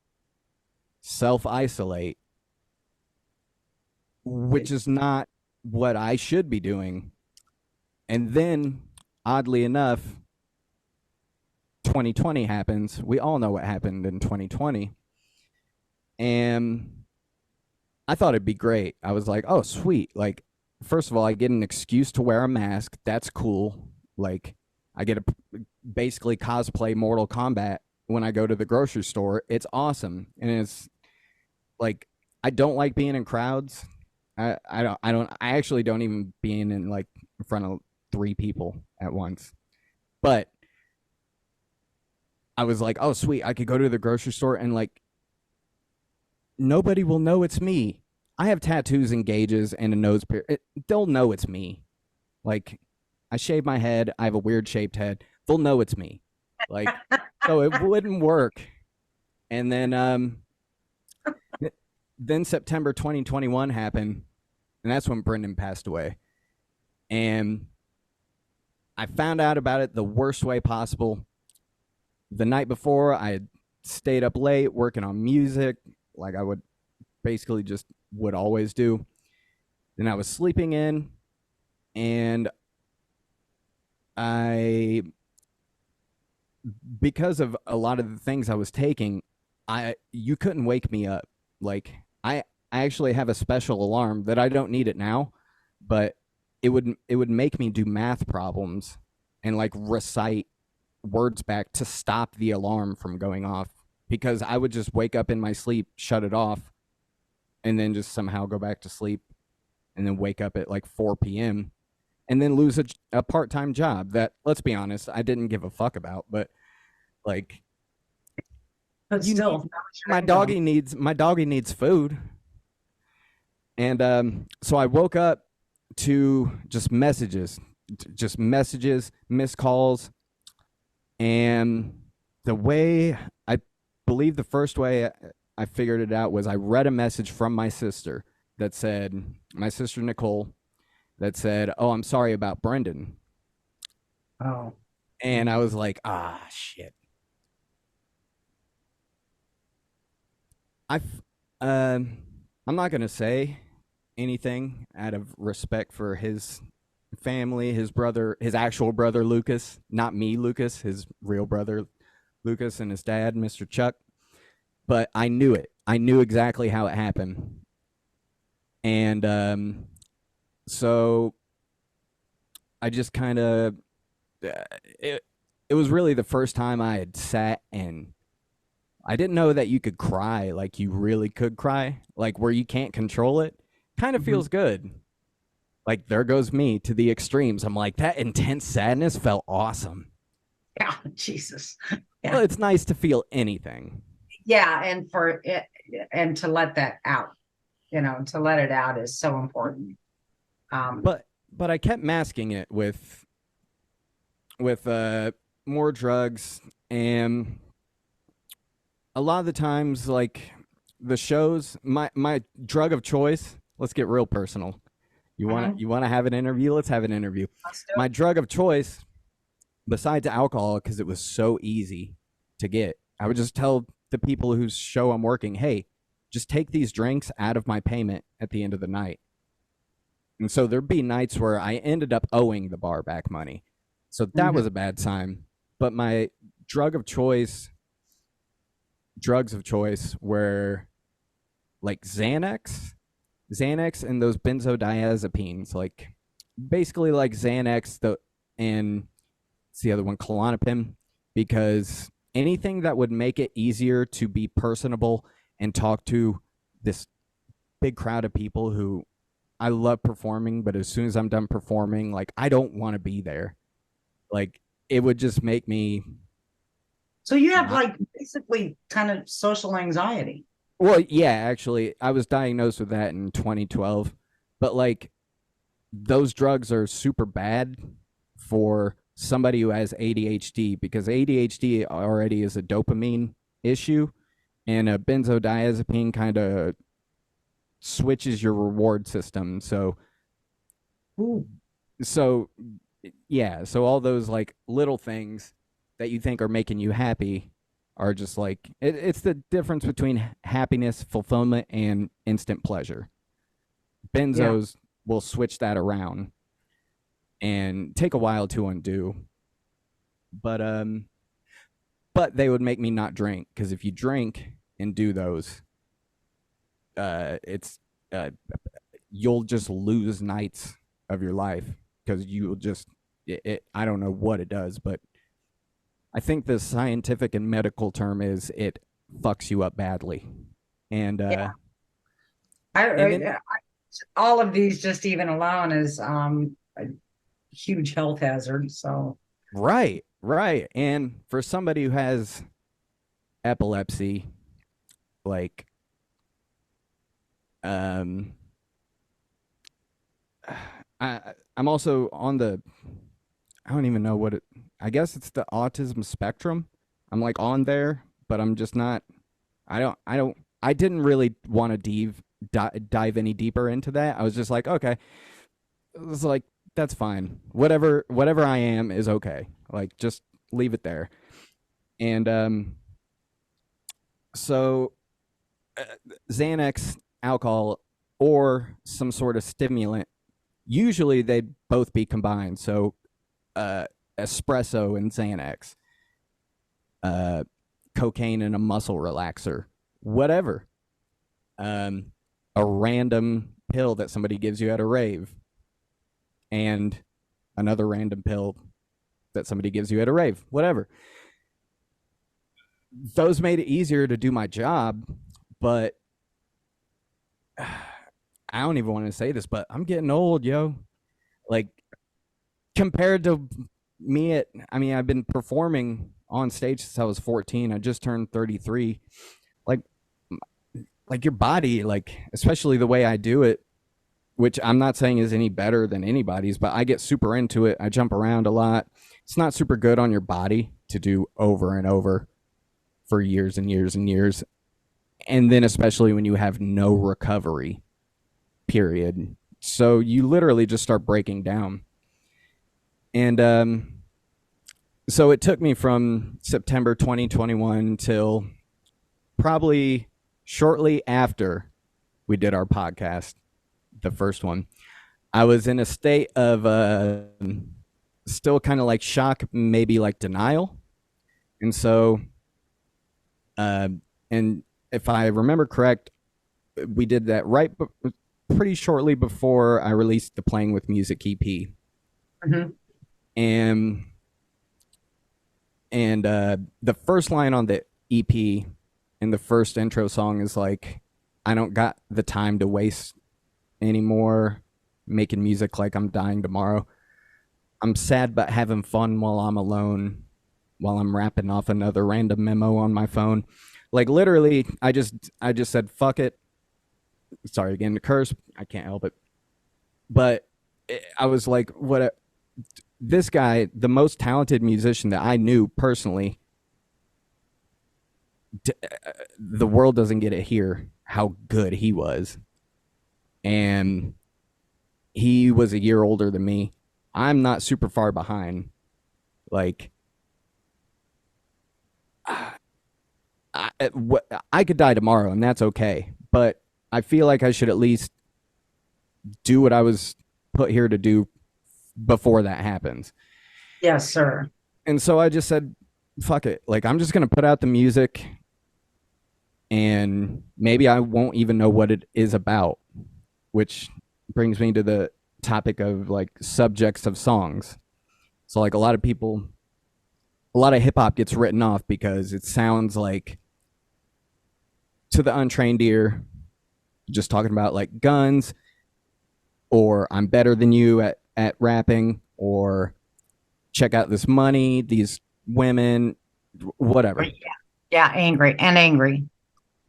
self-isolate, which is not what I should be doing. And then, oddly enough, 2020 happens. We all know what happened in 2020. And I thought it'd be great. I was like, oh, sweet. Like, first of all, I get an excuse to wear a mask. That's cool. Like, I get to basically cosplay Mortal Kombat when I go to the grocery store. It's awesome. And it's like, I don't like being in crowds. I actually don't even being in like in front of 3 people at once. But I was like, oh, sweet. I could go to the grocery store and like, nobody will know it's me. I have tattoos and gauges and a nose piercing. They'll know it's me. Like, I shave my head. I have a weird shaped head. They'll know it's me. Like, so it wouldn't work. And then September 2021 happened, and that's when Brendan passed away. And I found out about it the worst way possible. The night before, I had stayed up late working on music, like I would basically just would always do. Then I was sleeping in, and I because of a lot of the things I was taking, you couldn't wake me up. Like I actually have a special alarm that I don't need it now, but it would make me do math problems and like recite words back to stop the alarm from going off, because I would just wake up in my sleep, shut it off, and then just somehow go back to sleep, and then wake up at like 4 p.m. and then lose a part-time job that, let's be honest, I didn't give a fuck about, but like, But you still, need, my doggy needs food. And so I woke up to just messages, missed calls. And the way, I believe the first way I figured it out was I read a message from my sister that said, my sister Nicole, that said, "Oh, I'm sorry about Brendan." oh, And I was like, ah, shit. I'm not gonna say anything out of respect for his family, his brother, his actual brother Lucas, not me, Lucas, his real brother Lucas, and his dad, Mr. Chuck. But I knew it. I knew exactly how it happened, and so I just kind of it. It was really the first time I had sat and I didn't know that you could cry, like you really could cry, like where you can't control it. Kind of feels good. Like there goes me to the extremes. I'm like, that intense sadness felt awesome. yeah, Jesus. Yeah. Well, it's nice to feel anything. Yeah, and for it and to let that out, to let it out is so important. But I kept masking it with more drugs, and a lot of the times, like the shows, my drug of choice. Let's get real personal. You want to have an interview? Let's have an interview. My drug of choice, besides alcohol, because it was so easy to get, I would just tell the people whose show I'm working, hey, just take these drinks out of my payment at the end of the night. And so there'd be nights where I ended up owing the bar back money. So that was a bad time. But my drugs of choice were like Xanax and those benzodiazepines, like basically like Xanax, and it's the other one, Klonopin, because anything that would make it easier to be personable and talk to this big crowd of people who I love performing, but as soon as I'm done performing, like I don't want to be there. Like it would just make me. So you have like basically kind of social anxiety. Well, yeah, actually, I was diagnosed with that in 2012, but like those drugs are super bad for somebody who has ADHD, because ADHD already is a dopamine issue, and a benzodiazepine kind of switches your reward system. So yeah, so all those like little things that you think are making you happy are just like it's the difference between happiness, fulfillment, and instant pleasure. Benzos will switch that around and take a while to undo. But they would make me not drink, because if you drink and do those, it's you'll just lose nights of your life, because you will just I don't know what it does, but I think the scientific and medical term is it fucks you up badly. And all of these just even alone is a huge health hazard. So right. And for somebody who has epilepsy, like I'm also on the, I don't even know what it, I guess it's the autism spectrum. I'm like on there, but I'm just not, I didn't really want to dive any deeper into that. I was just like, okay, it was like, that's fine. Whatever I am is okay. Like, just leave it there. And so Xanax, alcohol, or some sort of stimulant, usually they'd both be combined. So espresso and Xanax. cocaine and a muscle relaxer, whatever. A random pill that somebody gives you at a rave, and another random pill that somebody gives you at a rave, whatever. Those made it easier to do my job, but I don't even want to say this, but I'm getting old, yo. Like, compared to me I've been performing on stage since I was 14. I just turned 33. Like your body, like, especially the way I do it, which I'm not saying is any better than anybody's, but I get super into it. I jump around a lot. It's not super good on your body to do over and over for years and years and years. And then especially when you have no recovery, period. So you literally just start breaking down. And so it took me from September 2021 till probably shortly after we did our podcast, the first one. I was in a state of still kind of like shock, maybe like denial. And so, and if I remember correct, we did that pretty shortly before I released the Playing with Music EP. Mm-hmm. And the first line on the EP in the first intro song is like, I don't got the time to waste anymore making music like I'm dying tomorrow. I'm sad but having fun while I'm alone, while I'm rapping off another random memo on my phone. Like, literally, I just said, fuck it. Sorry again to curse. I can't help it. But I was like, what? This guy, the most talented musician that I knew personally, the world doesn't get to hear how good he was. And he was a year older than me. I'm not super far behind. Like, I could die tomorrow, and that's okay. But I feel like I should at least do what I was put here to do before that happens. Yes, sir. And so I just said, fuck it. Like, I'm just going to put out the music, and maybe I won't even know what it is about, which brings me to the topic of like subjects of songs. So like a lot of hip hop gets written off because it sounds like, to the untrained ear, just talking about like guns, or I'm better than you at rapping, or check out this money, these women, whatever. Yeah, angry.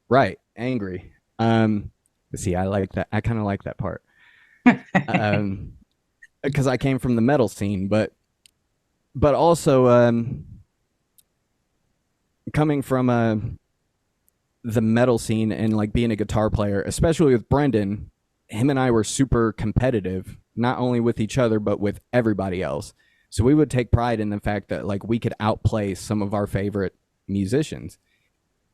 Right, angry. See, I like that. I kind of like that part. Because I came from the metal scene, but also coming from the metal scene and like being a guitar player, especially with Brendan, him and I were super competitive, not only with each other, but with everybody else. So we would take pride in the fact that like we could outplay some of our favorite musicians.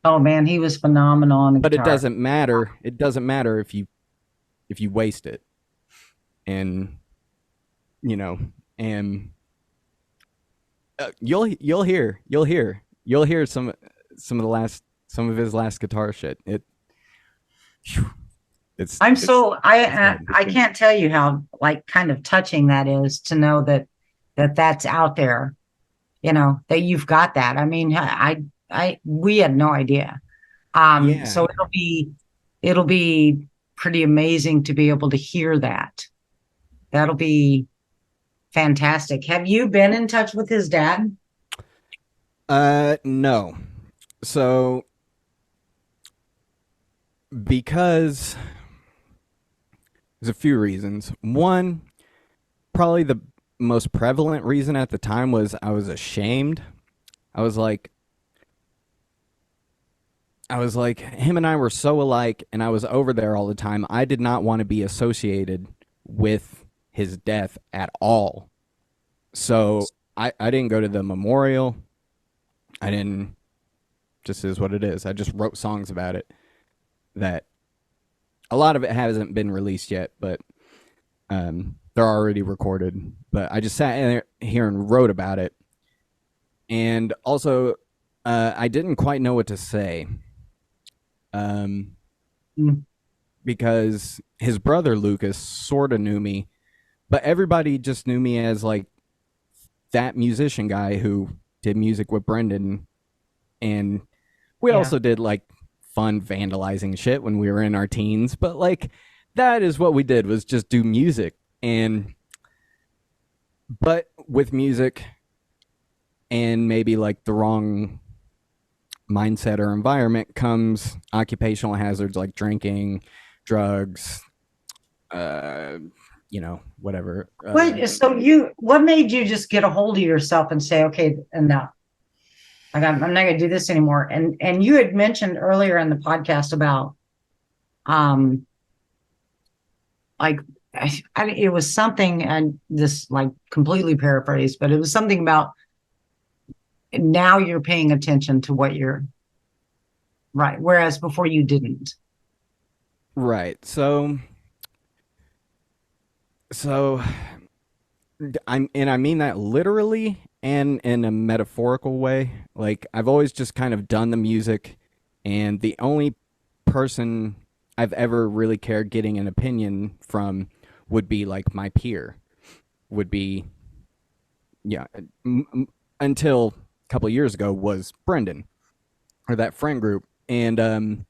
Oh man, he was phenomenal on the guitar. But it doesn't matter. It doesn't matter if you waste it. And and you'll hear some of his last guitar shit. I can't tell you how like kind of touching that is to know that's out there, that you've got that. I mean, we had no idea. Yeah. So it'll be pretty amazing to be able to hear that. That'll be fantastic. Have you been in touch with his dad? No. So because there's a few reasons. One, probably the most prevalent reason at the time, was I was ashamed. I was like, him and I were so alike, and I was over there all the time. I did not want to be associated with his death at all. So I didn't go to the memorial. I didn't. Just is what it is. I just wrote songs about it. That a lot of it hasn't been released yet, but they're already recorded. But I just sat here and wrote about it. And also, I didn't quite know what to say. Mm. Because his brother Lucas sort of knew me, but everybody just knew me as like that musician guy who did music with Brendan. And we Yeah. also did like fun vandalizing shit when we were in our teens, but like that is what we did, was just do music. And but with music and maybe like the wrong mindset or environment comes occupational hazards like drinking, drugs, whatever. What made you just get a hold of yourself and say, okay, enough? Like, I'm not going to do this anymore. And you had mentioned earlier in the podcast about, like, it was something, and this like completely paraphrased, but it was something about now you're paying attention to what you're right, whereas before you didn't. Right. So I mean that literally and in a metaphorical way. Like I've always just kind of done the music, and the only person I've ever really cared getting an opinion from would be like my peer. Would be until a couple of years ago was Brendan, or that friend group. And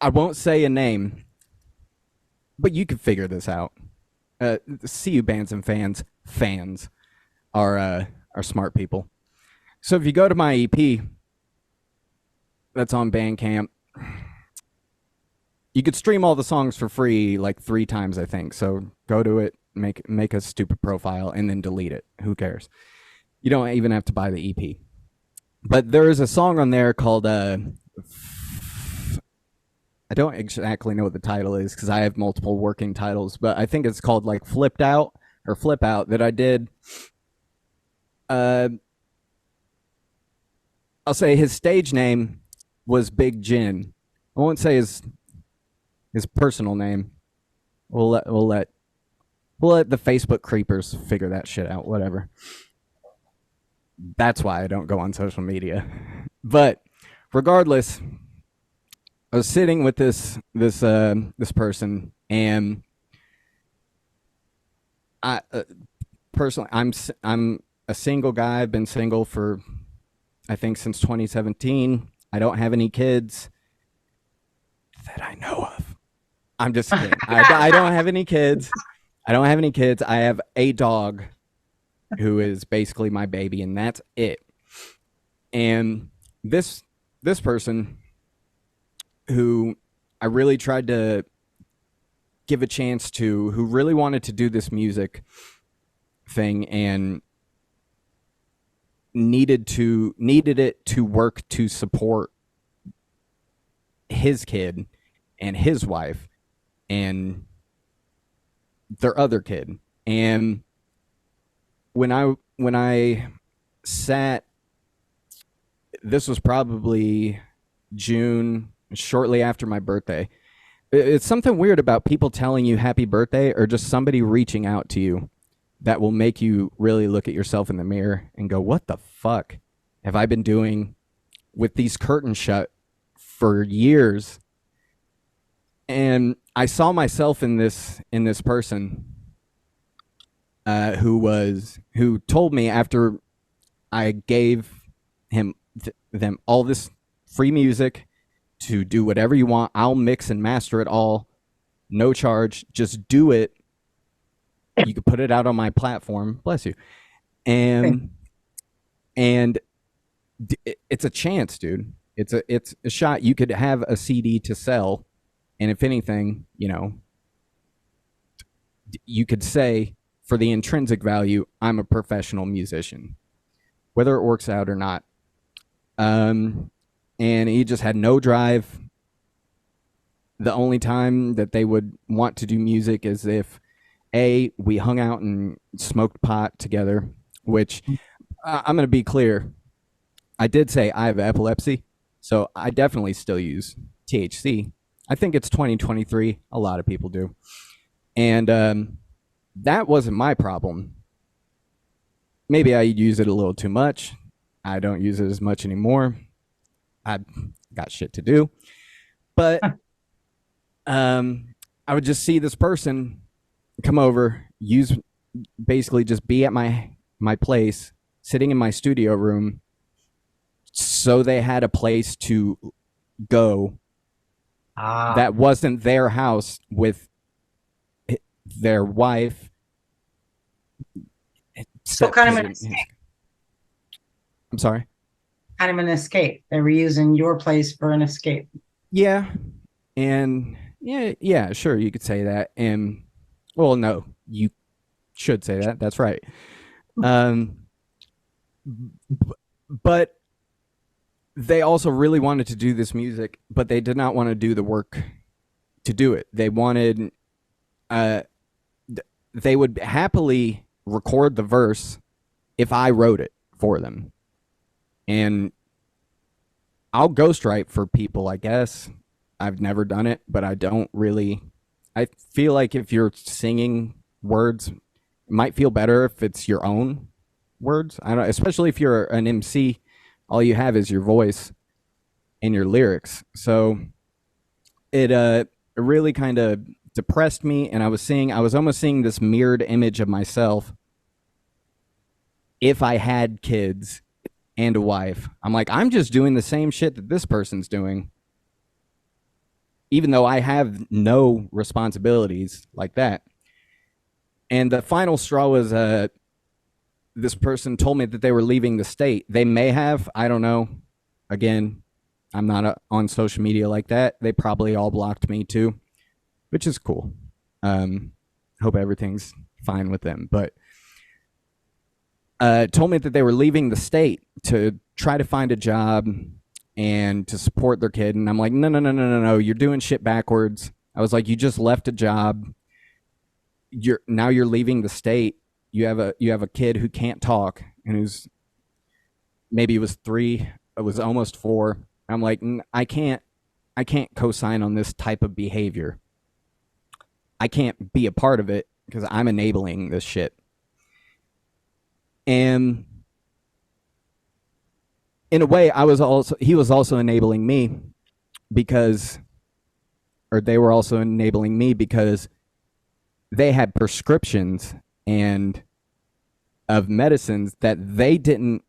I won't say a name, but you can figure this out. See you bands and fans are smart people. So if you go to my EP that's on Bandcamp, you could stream all the songs for free like 3 times, I think. So go to it, make a stupid profile, and then delete it. Who cares? You don't even have to buy the EP. But there is a song on there called I don't exactly know what the title is because I have multiple working titles, but I think it's called like Flipped Out or Flip Out, that I did. I'll say his stage name was Big Jin. I won't say his personal name. We'll let the Facebook creepers figure that shit out. Whatever. That's why I don't go on social media. But regardless, I was sitting with this person, and I personally, I'm a single guy. I've been single for, I think, since 2017. I don't have any kids that I know of. I'm just kidding. I don't have any kids. I have a dog who is basically my baby, and that's it. And this person who I really tried to give a chance to, who really wanted to do this music thing and needed it to work to support his kid and his wife and their other kid. And when I sat, this was probably June, shortly after my birthday. It's something weird about people telling you happy birthday, or just somebody reaching out to you, that will make you really look at yourself in the mirror and go, what the fuck have I been doing with these curtains shut for years? And I saw myself in this person who told me, after I gave them all this free music to do whatever you want, I'll mix and master it all, no charge, just do it. You could put it out on my platform, bless you. And it's a chance, dude. It's a shot. You could have a CD to sell, and if anything, you could say, for the intrinsic value, I'm a professional musician, whether it works out or not. And he just had no drive. The only time that they would want to do music is if, A, we hung out and smoked pot together, which I'm going to be clear. I did say I have epilepsy, so I definitely still use THC. I think it's 2023. A lot of people do. And that wasn't my problem. maybe I use it a little too much. I don't use it as much anymore. I've got shit to do. But I would just see this person come over, basically just be at my place, sitting in my studio room, so they had a place to go that wasn't their house with their wife. So kind of an escape. I'm sorry? Kind of an escape. They were using your place for an escape. Yeah. And yeah, sure, you could say that. And well, no, you should say that. That's right. But they also really wanted to do this music, but they did not want to do the work to do it. They wanted, they would happily record the verse if I wrote it for them. And I'll ghostwrite for people, I guess. I've never done it, but I don't really. I feel like if you're singing words, it might feel better if it's your own words. I don't, especially if you're an MC, all you have is your voice and your lyrics. So it really kind of depressed me, and I was almost seeing this mirrored image of myself if I had kids and a wife. I'm like, I'm just doing the same shit that this person's doing, even though I have no responsibilities like that. And the final straw was this person told me that they were leaving the state. They may have, I don't know. Again, I'm not on social media like that. They probably all blocked me too, which is cool. Hope everything's fine with them. But told me that they were leaving the state to try to find a job and to support their kid. And I'm like, no. You're doing shit backwards. I was like, you just left a job. You're leaving the state. You have a kid who can't talk and who's maybe it was 3, it was almost 4. I'm like, I can't co-sign on this type of behavior. I can't be a part of it because I'm enabling this shit. And in a way, he was also enabling me because they were also enabling me because they had prescriptions and of medicines that they didn't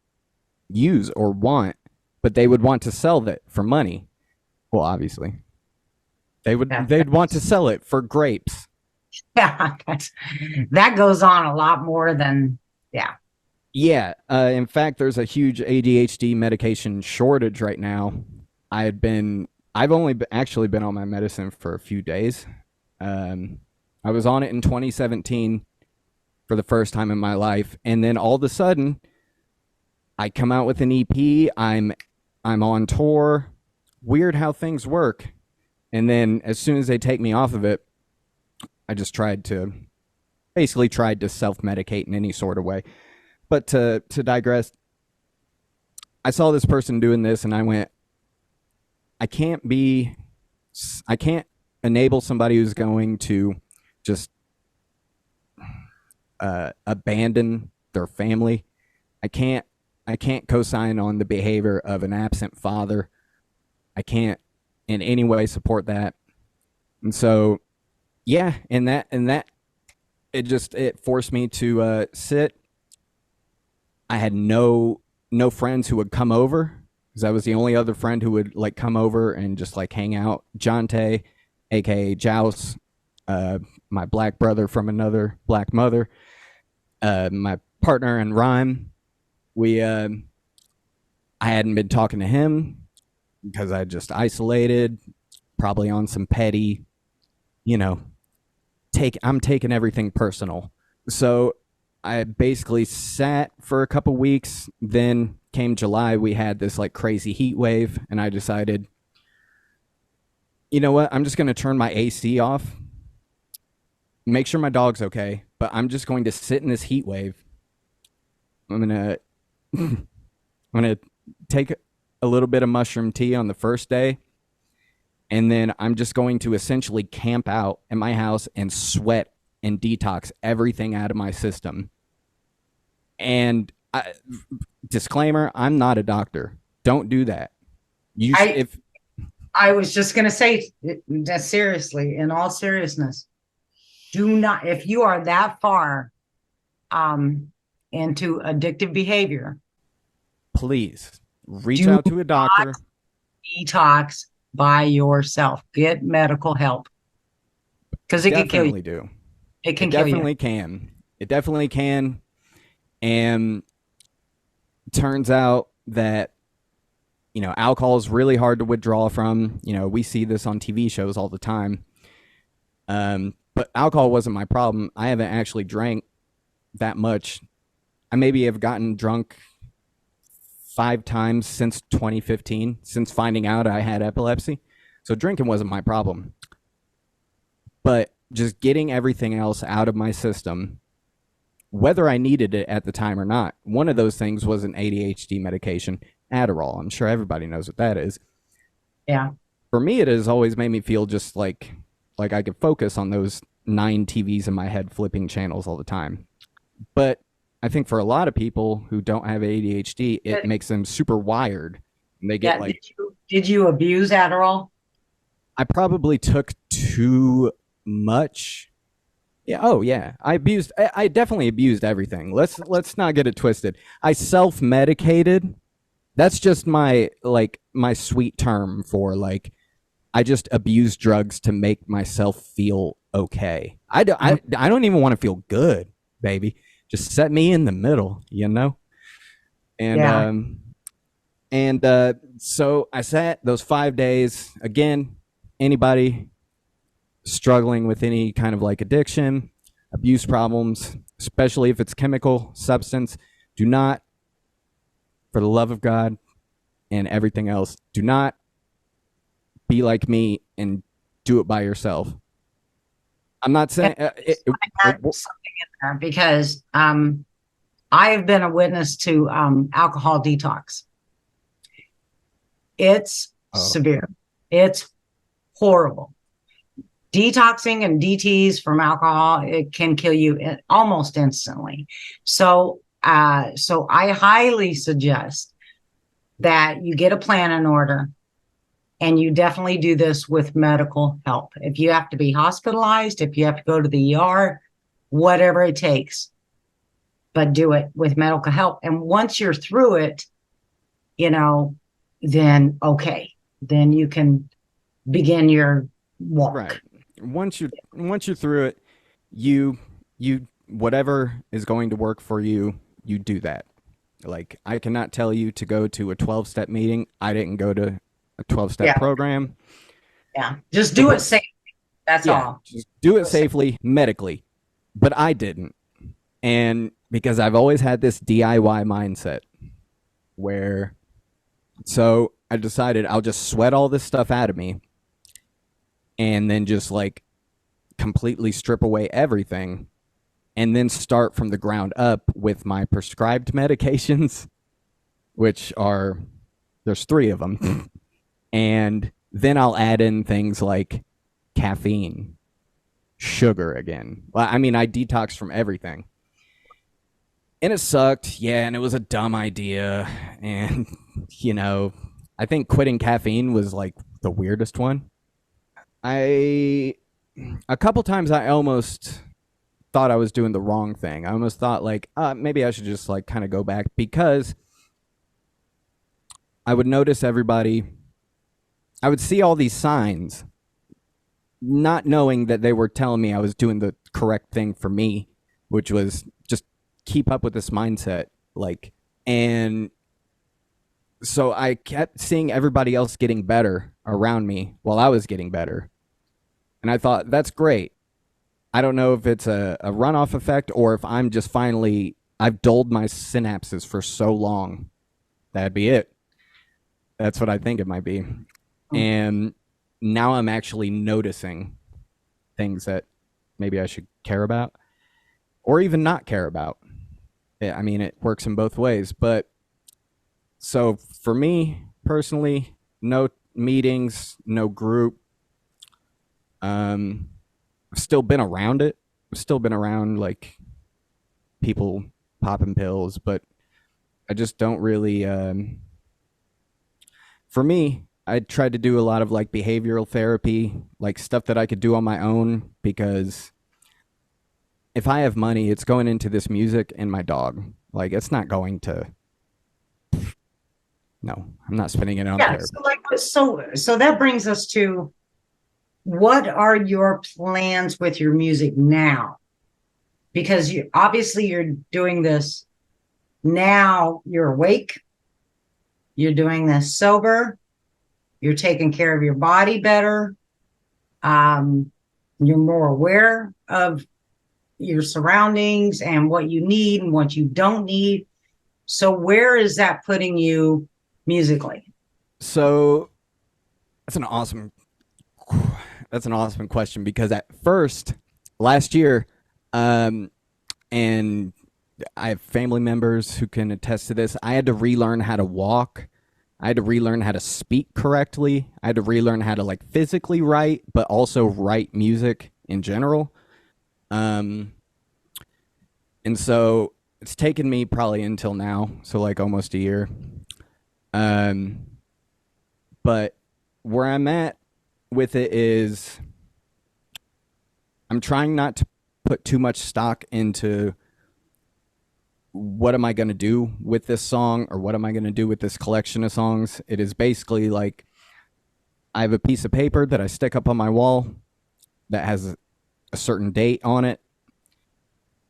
use or want, but they would want to sell that for money. Well, obviously, they'd want to sell it for grapes. Yeah, that goes on a lot more than Yeah. In fact, there's a huge ADHD medication shortage right now. I've only actually been on my medicine for a few days. I was on it in 2017 for the first time in my life, and then all of a sudden, I come out with an EP. I'm on tour. Weird how things work. And then as soon as they take me off of it, I just tried to self-medicate in any sort of way. But to digress, I saw this person doing this, and I went, I can't enable somebody who's going to just abandon their family. I can't co-sign on the behavior of an absent father. I can't in any way support that. And so, yeah, and that it forced me to sit. I had no friends who would come over because I was the only other friend who would like come over and just like hang out. Jonte, aka Jouse, my black brother from another black mother, my partner in rhyme. I hadn't been talking to him because I just isolated, probably on some petty, I'm taking everything personal. So I basically sat for a couple weeks. Then came July, we had this like crazy heat wave, and I decided, you know what? I'm just going to turn my AC off, make sure my dog's okay, but I'm just going to sit in this heat wave. I'm gonna take a little bit of mushroom tea on the first day, and then I'm just going to essentially camp out at my house and sweat and detox everything out of my system. And I, disclaimer: I'm not a doctor. Don't do that. You I- if I was just going to say that seriously, in all seriousness, do not, if you are that far into addictive behavior, please reach do out to a doctor. detox by yourself. Get medical help because it can kill you. Definitely do. It can It kill you. definitely can. It definitely can. And turns out that, you know, alcohol is really hard to withdraw from. You know, we see this on TV shows all the time. But alcohol wasn't my problem. I haven't actually drank that much. I maybe have gotten drunk 5 times since 2015, since finding out I had epilepsy. So drinking wasn't my problem. But just getting everything else out of my system, whether I needed it at the time or not. One of those things was an ADHD medication, Adderall. I'm sure everybody knows what that is. Yeah. For me, it has always made me feel just like I could focus on those 9 TVs in my head flipping channels all the time. But I think for a lot of people who don't have ADHD, it makes them super wired. And they get like, did you abuse Adderall? I probably took too much. Yeah. Oh, yeah. I definitely abused everything. Let's not get it twisted. I self-medicated. That's just my sweet term for like, I just abuse drugs to make myself feel okay. I don't even want to feel good, baby. Just set me in the middle, you know? And so I sat those 5 days. Again, anybody struggling with any kind of like addiction, abuse problems, especially if it's chemical, substance, do not, for the love of God and everything else, do not be like me and do it by yourself. I'm not saying something in there because I have been a witness to alcohol detox. It's severe. It's horrible. Detoxing and DTs from alcohol, it can kill you almost instantly. So I highly suggest that you get a plan in order, and you definitely do this with medical help. If you have to be hospitalized, if you have to go to the ER, whatever it takes, but do it with medical help. And once you're through it, you know, then okay, then you can begin your walk. Right. Once you're through it, you whatever is going to work for you, you do that. Like, I cannot tell you to go to a 12-step meeting. I didn't go to a 12-step program. Yeah. Just do it safely. That's all. Just do it safely, medically. But I didn't. And because I've always had this DIY mindset where, so I decided I'll just sweat all this stuff out of me and then just like completely strip away everything and then start from the ground up with my prescribed medications, which are, there's 3 of them. And then I'll add in things like caffeine, sugar again. Well, I mean, I detoxed from everything. And it sucked, yeah, and it was a dumb idea. And, you know, I think quitting caffeine was like the weirdest one. A couple times I almost thought I was doing the wrong thing. I almost thought like, maybe I should just like kind of go back, because I would notice everybody, I would see all these signs, not knowing that they were telling me I was doing the correct thing for me, which was just keep up with this mindset. Like, and so I kept seeing everybody else getting better around me while I was getting better. And I thought, that's great. I don't know if it's a runoff effect or if I'm just finally, I've dulled my synapses for so long. That'd be it. That's what I think it might be. And now I'm actually noticing things that maybe I should care about or even not care about. I mean, it works in both ways. But so for me personally, no meetings, no group. I've still been around it. I've still been around like people popping pills, but I just don't really. For me, I tried to do a lot of like behavioral therapy, like stuff that I could do on my own, because if I have money, it's going into this music and my dog. Like, it's not going to. No, I'm not spending it on therapy. So that brings us to, what are your plans with your music now? Because obviously you're doing this now. You're awake. You're doing this sober. You're taking care of your body better. You're more aware of your surroundings and what you need and what you don't need. So where is that putting you musically? So that's an awesome question, because at first, last year, and I have family members who can attest to this, I had to relearn how to walk. I had to relearn how to speak correctly. I had to relearn how to like physically write, but also write music in general. And so it's taken me probably until now, so like almost a year. But where I'm at with it is, I'm trying not to put too much stock into what am I going to do with this song, or what am I going to do with this collection of songs. It is basically like, I have a piece of paper that I stick up on my wall that has a certain date on it.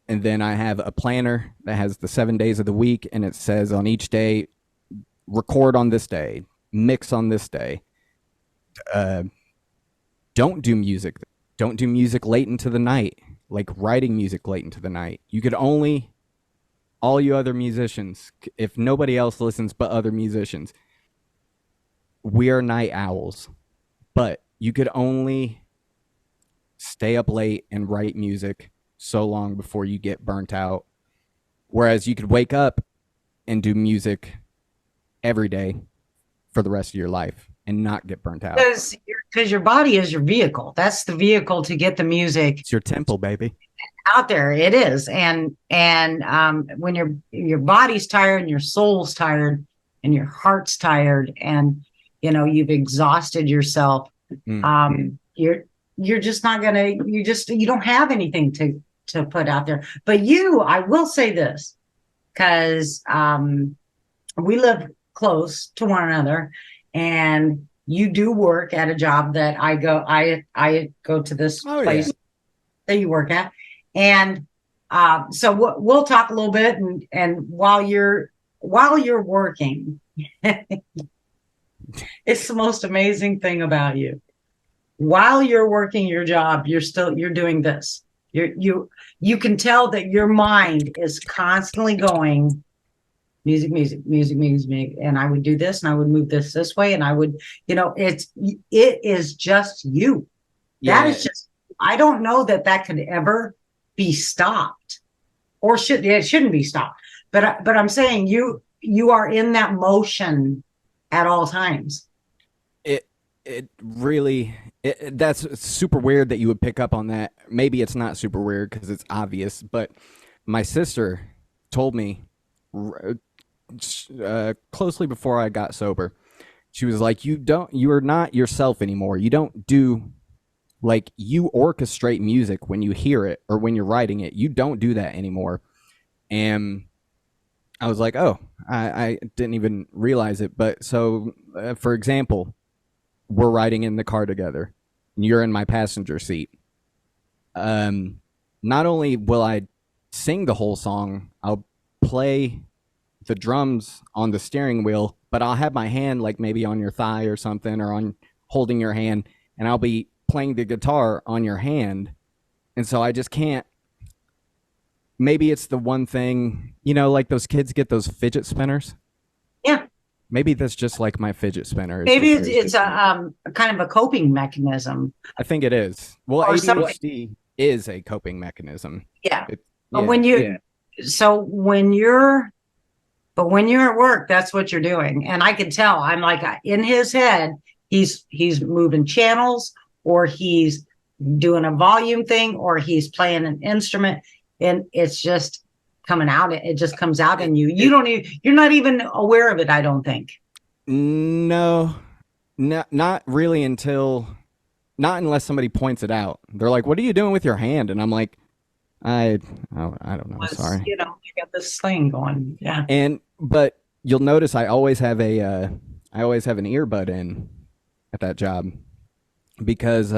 And then I have a planner that has the 7 days of the week, and it says on each day, record on this day, mix on this day. Don't do music. Don't do music late into the night, like writing music late into the night. You could only, all you other musicians, if nobody else listens but other musicians, we are night owls, but you could only stay up late and write music so long before you get burnt out. Whereas you could wake up and do music every day for the rest of your life and not get burnt out. Because your body is your vehicle. That's the vehicle to get the music. It's your temple, baby. Out there. It is. And when your body's tired and your soul's tired and your heart's tired, and you've exhausted yourself, you're just not gonna, you don't have anything to put out there. But I will say this, because we live close to one another, and you do work at a job that I go to this place that you work at. And so we'll talk a little bit, and while you're working, it's the most amazing thing about you. While you're working your job, you're doing this. You can tell that your mind is constantly going, music, and I would do this, and I would move this way, and I would, it is just you. Yeah. That is just, I don't know that could ever be stopped, or it shouldn't be stopped. But I'm saying you are in that motion at all times. It really, that's super weird that you would pick up on that. Maybe it's not super weird because it's obvious, but my sister told me closely before I got sober, she was like, you are not yourself anymore. You don't do, like, you orchestrate music when you hear it or when you're writing it. You don't do that anymore. And I was like, oh, I didn't even realize it. But so, for example, we're riding in the car together, and you're in my passenger seat. Not only will I sing the whole song, I'll play the drums on the steering wheel, but I'll have my hand like maybe on your thigh or something, or on holding your hand, and I'll be playing the guitar on your hand. And so I just can't, maybe it's the one thing, like those kids get those fidget spinners. Yeah. Maybe that's just like my fidget spinner. Maybe it's a kind of a coping mechanism. I think it is. Well, ADHD is a coping mechanism. Yeah. But when you're at work, that's what you're doing. And I can tell, I'm like, in his head, he's moving channels, or he's doing a volume thing, or he's playing an instrument. And it's just coming out. It just comes out in you. You're not even aware of it, I don't think. No, not really not unless somebody points it out. They're like, "What are you doing with your hand?" And I'm like, I don't know. Sorry. You got this thing going. Yeah. But you'll notice I always have an earbud in at that job because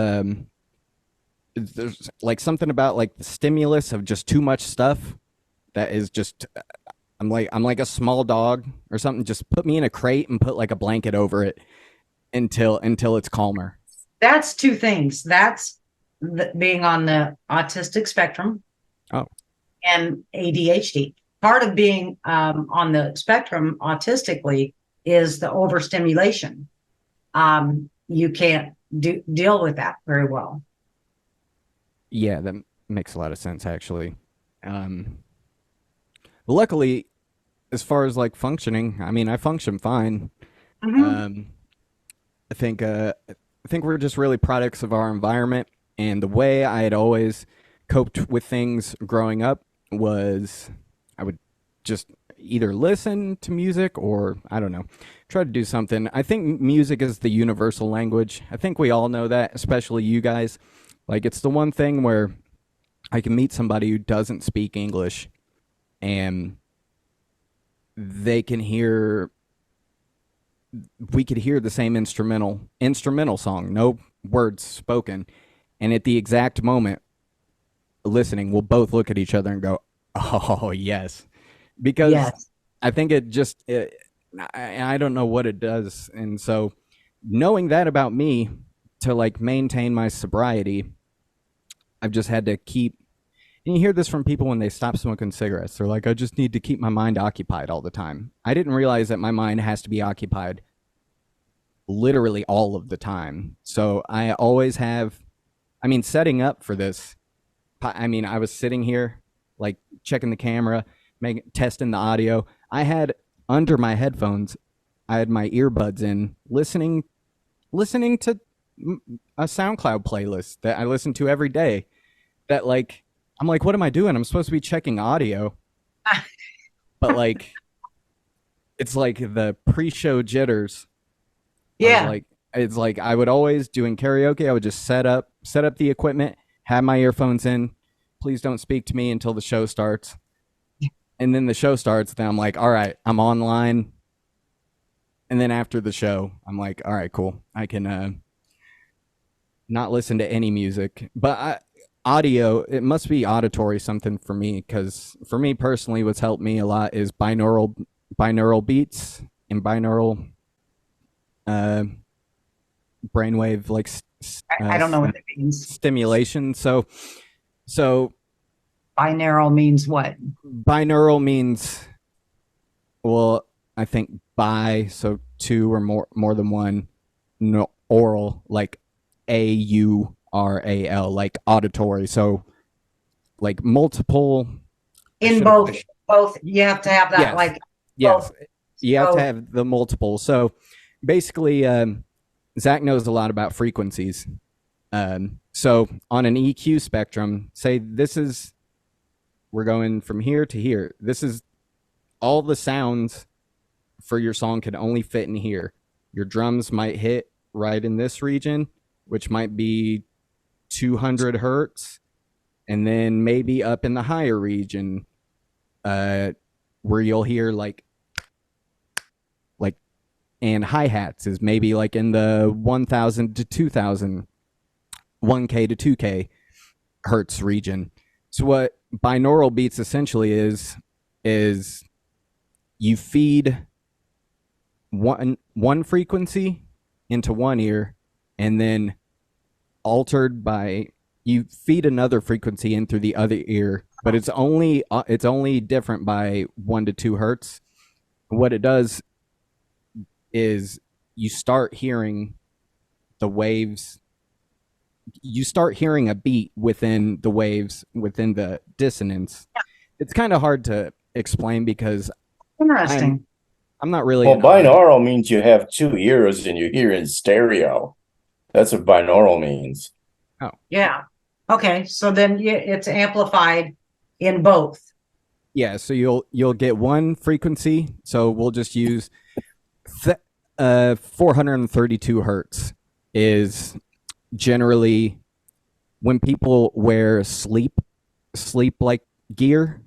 there's like something about like the stimulus of just too much stuff that is just I'm like a small dog or something. Just put me in a crate and put like a blanket over it until it's calmer. That's two things. That's being on the autistic spectrum. Oh. And ADHD. Part of being on the spectrum autistically is the overstimulation. You can't deal with that very well. Yeah, that makes a lot of sense, actually. Luckily, as far as like functioning, I mean, I function fine. Mm-hmm. I think we're just really products of our environment, and the way I had always coped with things growing up was I would just either listen to music or I don't know, try to do something. I think music is the universal language. I think we all know that, especially you guys. Like, it's the one thing where I can meet somebody who doesn't speak English and we could hear the same instrumental song, no words spoken, and at the exact moment listening, we'll both look at each other and go, "Oh, yes," because yes. I think I don't know what it does, and so knowing that about me, to like maintain my sobriety, I've just had to keep. And you hear this from people when they stop smoking cigarettes. They're like, "I just need to keep my mind occupied all the time." I didn't realize that my mind has to be occupied literally all of the time. So I always have. I mean, setting up for this. I mean, I was sitting here, like checking the camera, testing the audio. I had under my headphones, I had my earbuds in, listening to a SoundCloud playlist that I listen to every day. That like, I'm like, what am I doing? I'm supposed to be checking audio, but like, it's like the pre-show jitters. Yeah. It's like I would always doing karaoke. I would just set up the equipment, have my earphones in. Please don't speak to me until the show starts. And then the show starts. Then I'm like, all right, I'm online. And then after the show, I'm like, all right, cool. I can not listen to any music. But audio, it must be auditory something for me, because for me personally, what's helped me a lot is binaural beats and binaural brainwave, like I don't know what that means. Stimulation. So binaural means what? Binaural means, well, I think so two or more than one. No, oral, like AURAL, like auditory. So like multiple. In both you have to have that. Yes. Like yes, both. You have to have the multiple. So basically, Zach knows a lot about frequencies. So on an EQ spectrum, say we're going from here to here. This is all the sounds for your song can only fit in here. Your drums might hit right in this region, which might be 200 hertz, and then maybe up in the higher region, where you'll hear like, and hi-hats is maybe like in the 1,000 to 2,000, 1K to 2K hertz region. So what binaural beats essentially is you feed one frequency into one ear, and then altered by you feed another frequency in through the other ear, but it's only different by 1 to 2 hertz. What it does is you start hearing the waves. You start hearing a beat within the waves, within the dissonance. Yeah. It's kind of hard to explain because interesting. I'm not really. Well, binaural means you have two ears and you hear in stereo. That's what binaural means. Oh, yeah. Okay, so then it's amplified in both. Yeah, so you'll get one frequency. So we'll just use 432 hertz is generally when people wear sleep like gear,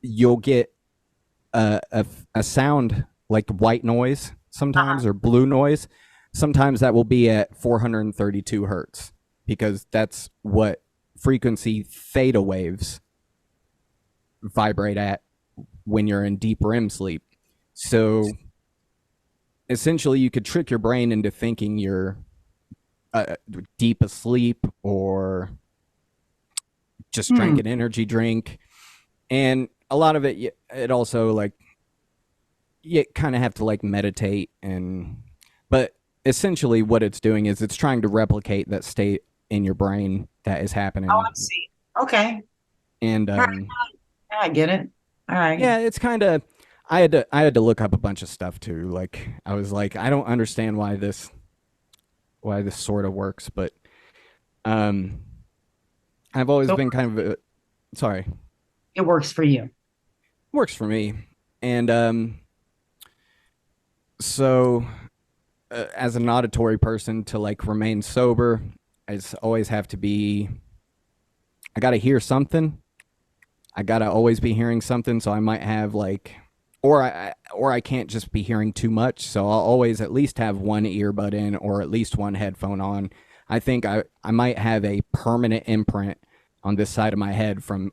you'll get a sound like white noise sometimes or blue noise. Sometimes that will be at 432 hertz because that's what frequency theta waves vibrate at when you're in deep REM sleep. So essentially, you could trick your brain into thinking you're deep asleep or just drank an energy drink. And a lot of it also like you kind of have to like meditate but essentially what it's doing is it's trying to replicate that state in your brain that is happening. Oh, I see. Okay. And I get it. All right. yeah, it's kind of I had to look up a bunch of stuff too. Like I was like, I don't understand why this sort of works, but I've always been kind of sorry. It works for you. Works for me. And so as an auditory person to like remain sober, I just always have to be I got to hear something. I got to always be hearing something, so I might have like or I can't just be hearing too much, so I'll always at least have one earbud in or at least one headphone on. I think I might have a permanent imprint on this side of my head from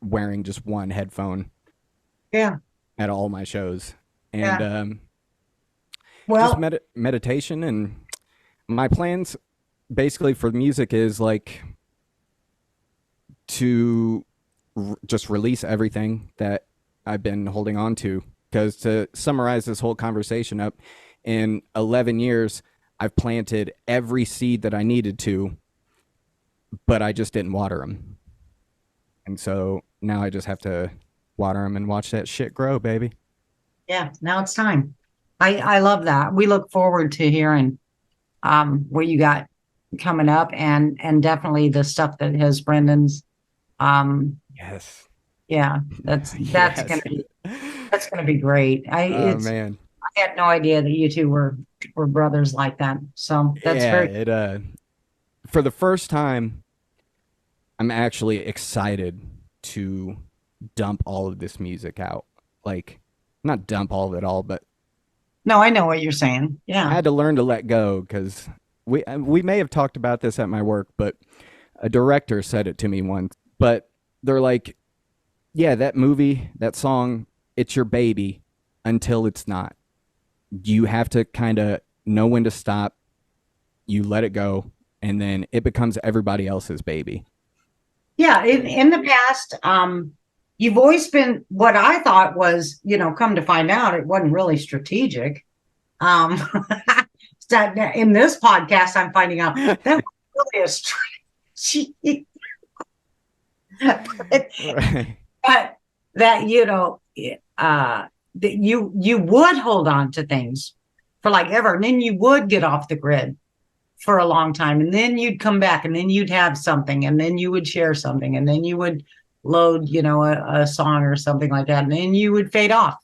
wearing just one headphone. Yeah. At all my shows. And yeah. Well, just meditation, and my plans basically for music is like to just release everything that I've been holding on to. Because to summarize this whole conversation up, in 11 years, I've planted every seed that I needed to, but I just didn't water them. And so now I just have to water them and watch that shit grow, baby. Yeah, now it's time. I love that. We look forward to hearing what you got coming up and definitely the stuff that has Brendan's yes. Yeah, that's Yes. gonna be great. Man. I had no idea that you two were brothers like that. So that's for the first time I'm actually excited to dump all of this music out. Like not dump all of it all, but no, I know what you're saying. Yeah. I had to learn to let go because we may have talked about this at my work, but a director said it to me once. But they're like, yeah, that movie, that song, it's your baby until it's not. You have to kind of know when to stop. You let it go, and then it becomes everybody else's baby. Yeah, in the past, you've always been what I thought was, come to find out, it wasn't really strategic. That in this podcast, I'm finding out that was really a strategy. Right. But that that you would hold on to things for like ever, and then you would get off the grid for a long time, and then you'd come back, and then you'd have something, and then you would share something, and then you would load a song or something like that, and then you would fade off,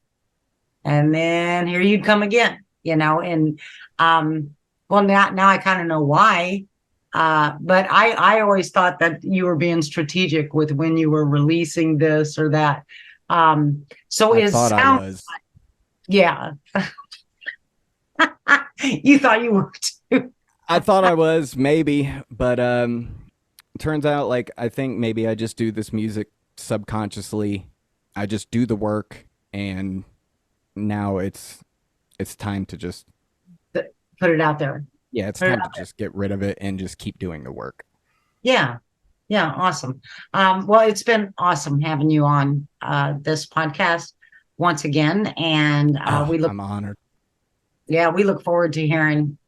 and then here you'd come again, and well, now I kind of know why. But I always thought that you were being strategic with when you were releasing this or that. So I thought I was. Yeah. You thought you were too. I thought I was maybe, but turns out like I think maybe I just do this music subconsciously. I just do the work, and now it's time to just put it out there. Yeah, it's time to just get rid of it and just keep doing the work. Yeah. Yeah. Awesome. Well, it's been awesome having you on this podcast once again. And I'm honored. Yeah, we look forward to hearing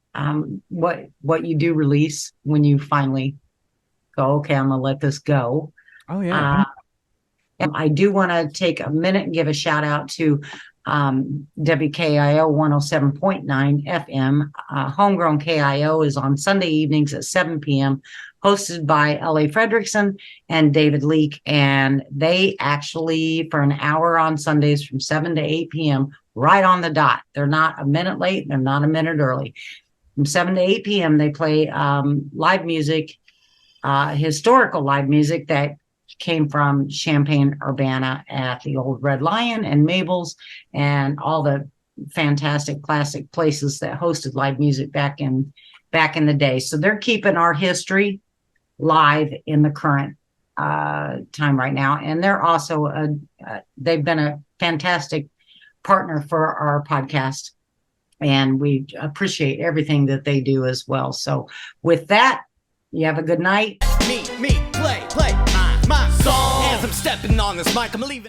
what you do release when you finally go, okay, I'm gonna let this go. Oh yeah. And I do want to take a minute and give a shout out to WKIO 107.9 FM. Homegrown KIO is on Sunday evenings at 7 p.m., hosted by L.A. Fredrickson and David Leake. And they actually, for an hour on Sundays from 7 to 8 p.m., right on the dot. They're not a minute late. They're not a minute early. From 7 to 8 p.m., they play live music, historical live music that came from Champaign-Urbana at the Old Red Lion and Mabel's and all the fantastic classic places that hosted live music back in the day. So they're keeping our history live in the current time right now. And they're also they've been a fantastic partner for our podcast. And we appreciate everything that they do as well. So with that, you have a good night. Me, play, my song. As I'm stepping on this mic, I'm leaving.